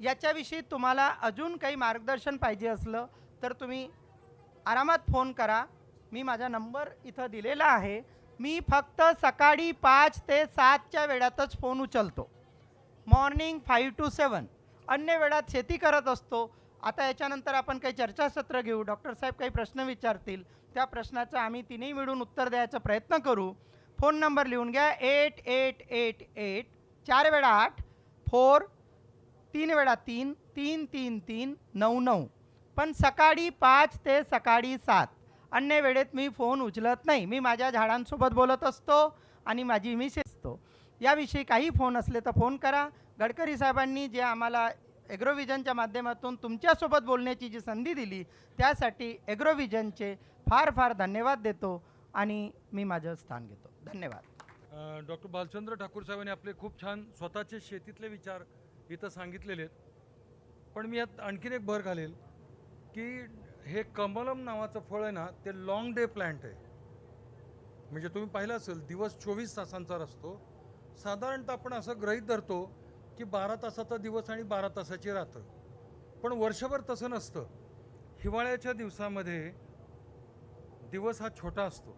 S3: याच्याविषयी तुम्हाला अजून काही मार्गदर्शन पाहिजे असलं तर तुम्ही आरामात फोन करा. मी माझा नंबर इथं दिलेला आहे. मी फक्त सकाळी 5 ते 7च्या वेळातच फोन उचलतो. Morning 5 to 7. अन्य वेळात शेती करत असतो. आता याच्यानंतर आपण काही चर्चासत्र घेऊ. डॉक्टर साहेब काही प्रश्न विचारतील. त्या प्रश्नाचं आम्ही तिन्ही मिळून उत्तर द्यायचा प्रयत्न करू. फोन नंबर लिहून घ्या 8888 4 वेळा 8 4 3 वेळा 3 333 99. पण सकाळी 5 ते सकाळी 7. अन्य वेळेत मी फोन उचलत नाही. मी माझ्या झाडांसोबत बोलत असतो आणि माझी मिसेस असतो. याविषयी काही फोन असले तर फोन करा. गडकरी साहेबांनी जे आम्हाला ॲग्रोव्हिजनच्या माध्यमातून तुमच्यासोबत बोलण्याची जी संधी दिली त्यासाठी ॲग्रोव्हिजनचे फार फार धन्यवाद देतो आणि मी माझं स्थान घेतो. धन्यवाद.
S1: डॉक्टर भालचंद्र ठाकूर साहेबांनी आपले खूप छान स्वतःचे शेतीतले विचार इथं सांगितलेले आहेत. पण मी यात आणखीन एक भर घालेल की हे कमलम नावाचं फळ आहे ना, ते लॉंग डे प्लांट आहे. म्हणजे तुम्ही पाहिलं असेल दिवस 24 तासांचा असतो. साधारणतः आपण असं गृहीत धरतो की 12 तासाचा दिवस आणि 12 तासाची रात्र. पण वर्षभर तसं नसतं. हिवाळ्याच्या दिवसामध्ये दिवस हा छोटा असतो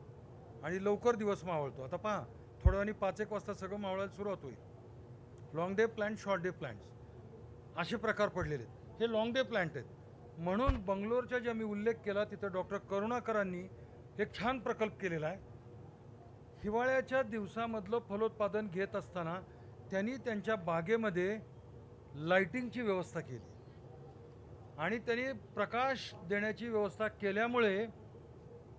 S1: आणि लवकर दिवस मावळतो. आता पहा, थोड्या वेळाने 5-1 वाजता सगळं मावळायला सुरुवात होईल. Long day plant, short day plants असे प्रकार पडलेले आहेत. हे लॉंग डे प्लांट आहेत. म्हणून बंगलोरच्या ज्या मी उल्लेख केला तिथं डॉक्टर करुणाकरांनी एक छान प्रकल्प केलेला आहे. हिवाळ्याच्या दिवसामधलं फलोत्पादन घेत असताना त्यांनी त्यांच्या बागेमध्ये लाइटिंगची व्यवस्था केली आणि त्यांनी प्रकाश देण्याची व्यवस्था केल्यामुळे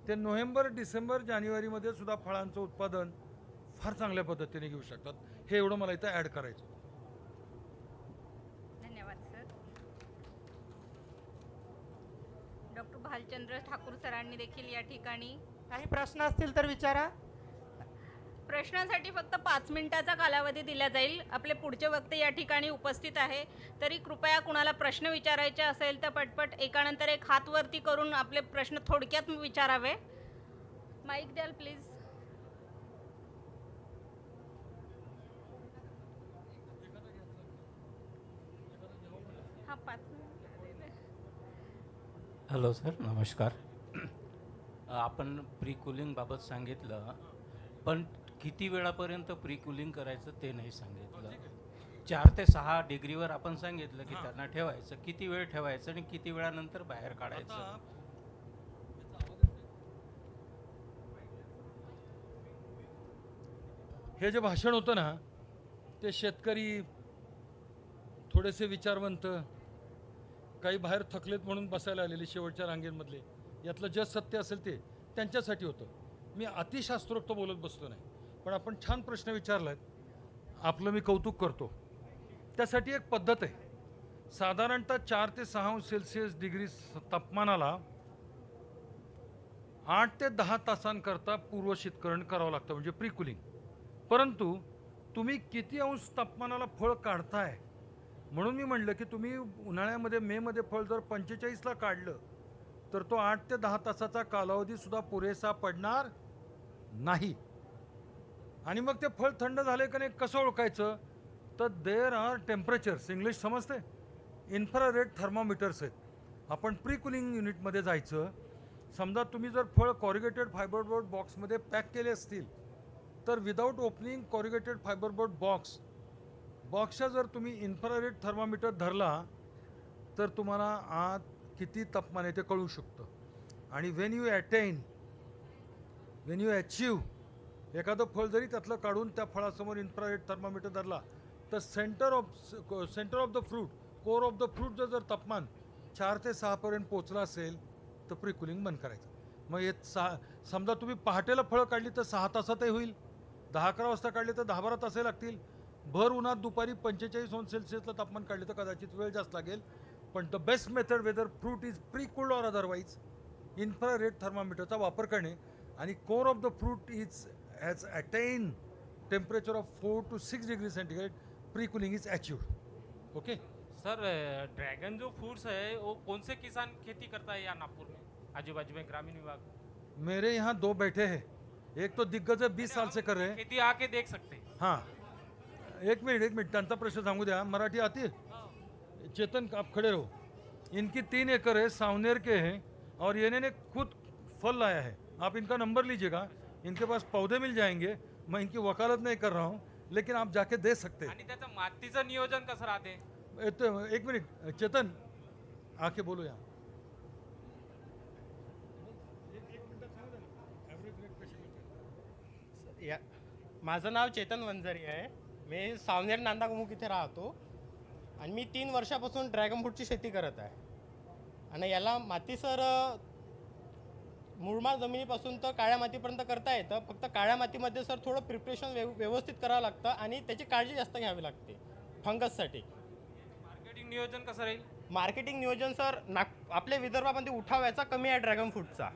S1: ते नोव्हेंबर, डिसेंबर, जानेवारीमध्ये सुद्धा फळांचं उत्पादन फार चांगल्या पद्धतीने घेऊ शकतात. हे एवढं मला इथं ॲड करायचं.
S2: धन्यवाद सर. डॉक्टर भालचंद्र ठाकूर सरांनी देखील या ठिकाणी
S3: काही प्रश्न असतील तर विचारा.
S2: प्रश्नांसाठी फक्त 5 मिनिटाचा कालावधी दिला जाईल. आपले पुढचे वक्ते या ठिकाणी उपस्थित आहे. तरी कृपया कुणाला प्रश्न विचारायचे असेल तर पटपट एकानंतर एक हात वरती करून आपले प्रश्न थोडक्यात विचारावे. माईक द्याल प्लीज. हा 5 मिनिट.
S4: हॅलो सर, नमस्कार. आपण प्री कुलिंगबाबत सांगितलं, पण किती वेळापर्यंत प्री कुलिंग करायचं ते नाही सांगितलं. 4 ते 6 डिग्रीवर आपण सांगितलं की त्यांना ठेवायचं. किती वेळ ठेवायचं आणि किती वेळानंतर बाहेर काढायचं?
S1: हे जे भाषण होतं ना, ते शेतकरी थोडेसे विचारवंत, काही बाहेर थकलेत म्हणून बसायला आलेले शेवटच्या रांगेमधले, यातलं जे सत्य असेल ते त्यांच्यासाठी होतं. मी अतिशास्त्रोक्त बोलत बसलो नाही. पण आपण छान प्रश्न विचारलात, आपलं मी कौतुक करतो. त्यासाठी एक पद्धत आहे. साधारणतः 4 ते 6 अंश सेल्सिअस डिग्री तापमानाला 8 ते 10 तासांकरता पूर्व शीतकरण करावं लागतं, म्हणजे प्री कुलिंग. परंतु तुम्ही किती अंश तापमानाला फळ काढताय, म्हणून मी म्हणलं की तुम्ही उन्हाळ्यामध्ये मेमध्ये फळ जर 45ला काढलं तर तो 8 ते 10 तासाचा कालावधी सुद्धा पुरेसा पडणार नाही. आणि मग ते फळ थंड झाले का नाही कसं ओळखायचं, तर देर आर टेम्परेचर्स, इंग्लिश समजते, इन्फ्रारेड थर्मामीटर्स आहेत. आपण प्री कुलिंग युनिटमध्ये जायचं. समजा तुम्ही जर फळ कॉरिगेटेड फायबरबोर्ड बॉक्समध्ये पॅक केले असतील तर विदाऊट ओपनिंग कॉरिगेटेड फायबरबोर्ड बॉक्सच्या जर तुम्ही इन्फ्रारेड थर्मामीटर धरला तर तुम्हाला आत किती तापमान आहे ते कळू शकतं. आणि वेन यू अचीव एखादं फळ जरी त्यातलं काढून त्या फळासमोर इन्फ्रारेड थर्मामीटर धरला तर centre of the fruit, core of the फ्रूटचं जर तापमान 4 ते 6 पर्यंत पोचलं असेल तर प्री कुलिंग बंद करायचं. मग हे समजा तुम्ही पहाटेला फळं काढली तर 6 तासातही होईल, 10-11 वाजता काढली तर 10-12 तासही लागतील, भर उन्हात दुपारी 45 अंश सेल्सिअसला तापमान काढले तर कदाचित वेळ जास्त लागेल. पण the best method whether fruit is pre cooled or otherwise infrared थर्मामीटरचा वापर करणे. आणि core of the fruit has attain temperature of 4 to 6 degree centigrade, pre cooling is achieved. Okay
S5: sir, dragon जो फ्रूट्स है वो कौन से किसान खेती करता है यहाँ नागपुर में, आजू बाजू में ग्रामीण विभाग?
S1: मेरे यहाँ 2 बैठे हैं, एक तो दिग्गज है 20 साल से कर रहे हैं.
S5: खेती आके देख सकते हैं.
S1: हाँ, एक मिनट त्यांचा प्रश्न सांगू द्या. मराठी आती है? चेतन आप खड़े रहो. इनकी 3 एकड़ है, सावनेर के हैं और ये इन्होंने खुद फल लाया है. आप इनका नंबर लीजिएगा, इनके पास पौधे मिल जाएंगे. मैं इनकी वकालत नहीं कर रहा हूँ, लेकिन आप जाके दे सकते हैं.
S5: आणि त्याचं मातीचं नियोजन कसं राहते?
S1: एक मिनिट चेतन, आके बोलो यहाँ.
S6: या माझं नाव चेतन वंजारी आहे. मी सावनेर नांदागमुख इथे राहतो आणि मी 3 वर्षापासून ड्रॅगन फ्रूटची शेती करत आहे. आणि याला माती सर मुरमाड जमिनीपासून तर काळ्या मातीपर्यंत करता येतं. फक्त काळ्या मातीमध्ये सर थोडं प्रिपरेशन व्यवस्थित करावं लागतं आणि त्याची काळजी जास्त घ्यावी लागते फंगससाठी.
S5: मार्केटिंग नियोजन कसं राहील?
S6: मार्केटिंग नियोजन सर आपल्या विदर्भामध्ये उठाव याचा कमी आहे ड्रॅगन फ्रूटचा.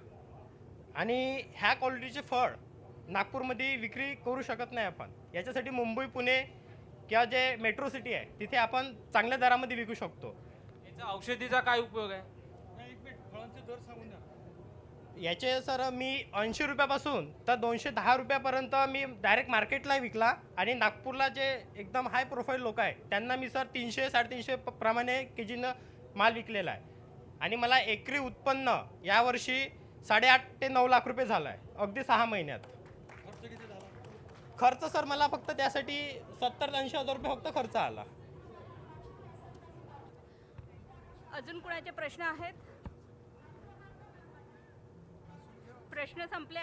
S6: आणि ह्या क्वालिटीचे फळ नागपूरमध्ये विक्री करू शकत नाही आपण. याच्यासाठी मुंबई, पुणे किंवा जे मेट्रो सिटी आहे तिथे आपण चांगल्या दरामध्ये विकू शकतो.
S5: याचा औषधीचा काय उपयोग आहे?
S1: एक मिनिट, फळांचे दर सांगून द्या.
S6: याचे सर मी 80 रुपयापासून तर 210 रुपयापर्यंत मी डायरेक्ट मार्केटला विकला. आणि नागपूरला जे एकदम हाय प्रोफाईल लोक आहे त्यांना मी सर 300-350 प्रमाणे केजीनं माल विकलेला आहे. आणि मला एकरी उत्पन्न यावर्षी 8.5 ते 9 लाख रुपये झालं आहे अगदी 6 महिन्यात.
S1: खर्च किती झाला?
S6: खर्च सर मला फक्त त्यासाठी 70-80 हजार रुपये फक्त खर्च आला.
S2: अजून कुणाचे प्रश्न आहेत? प्रश्न संपले.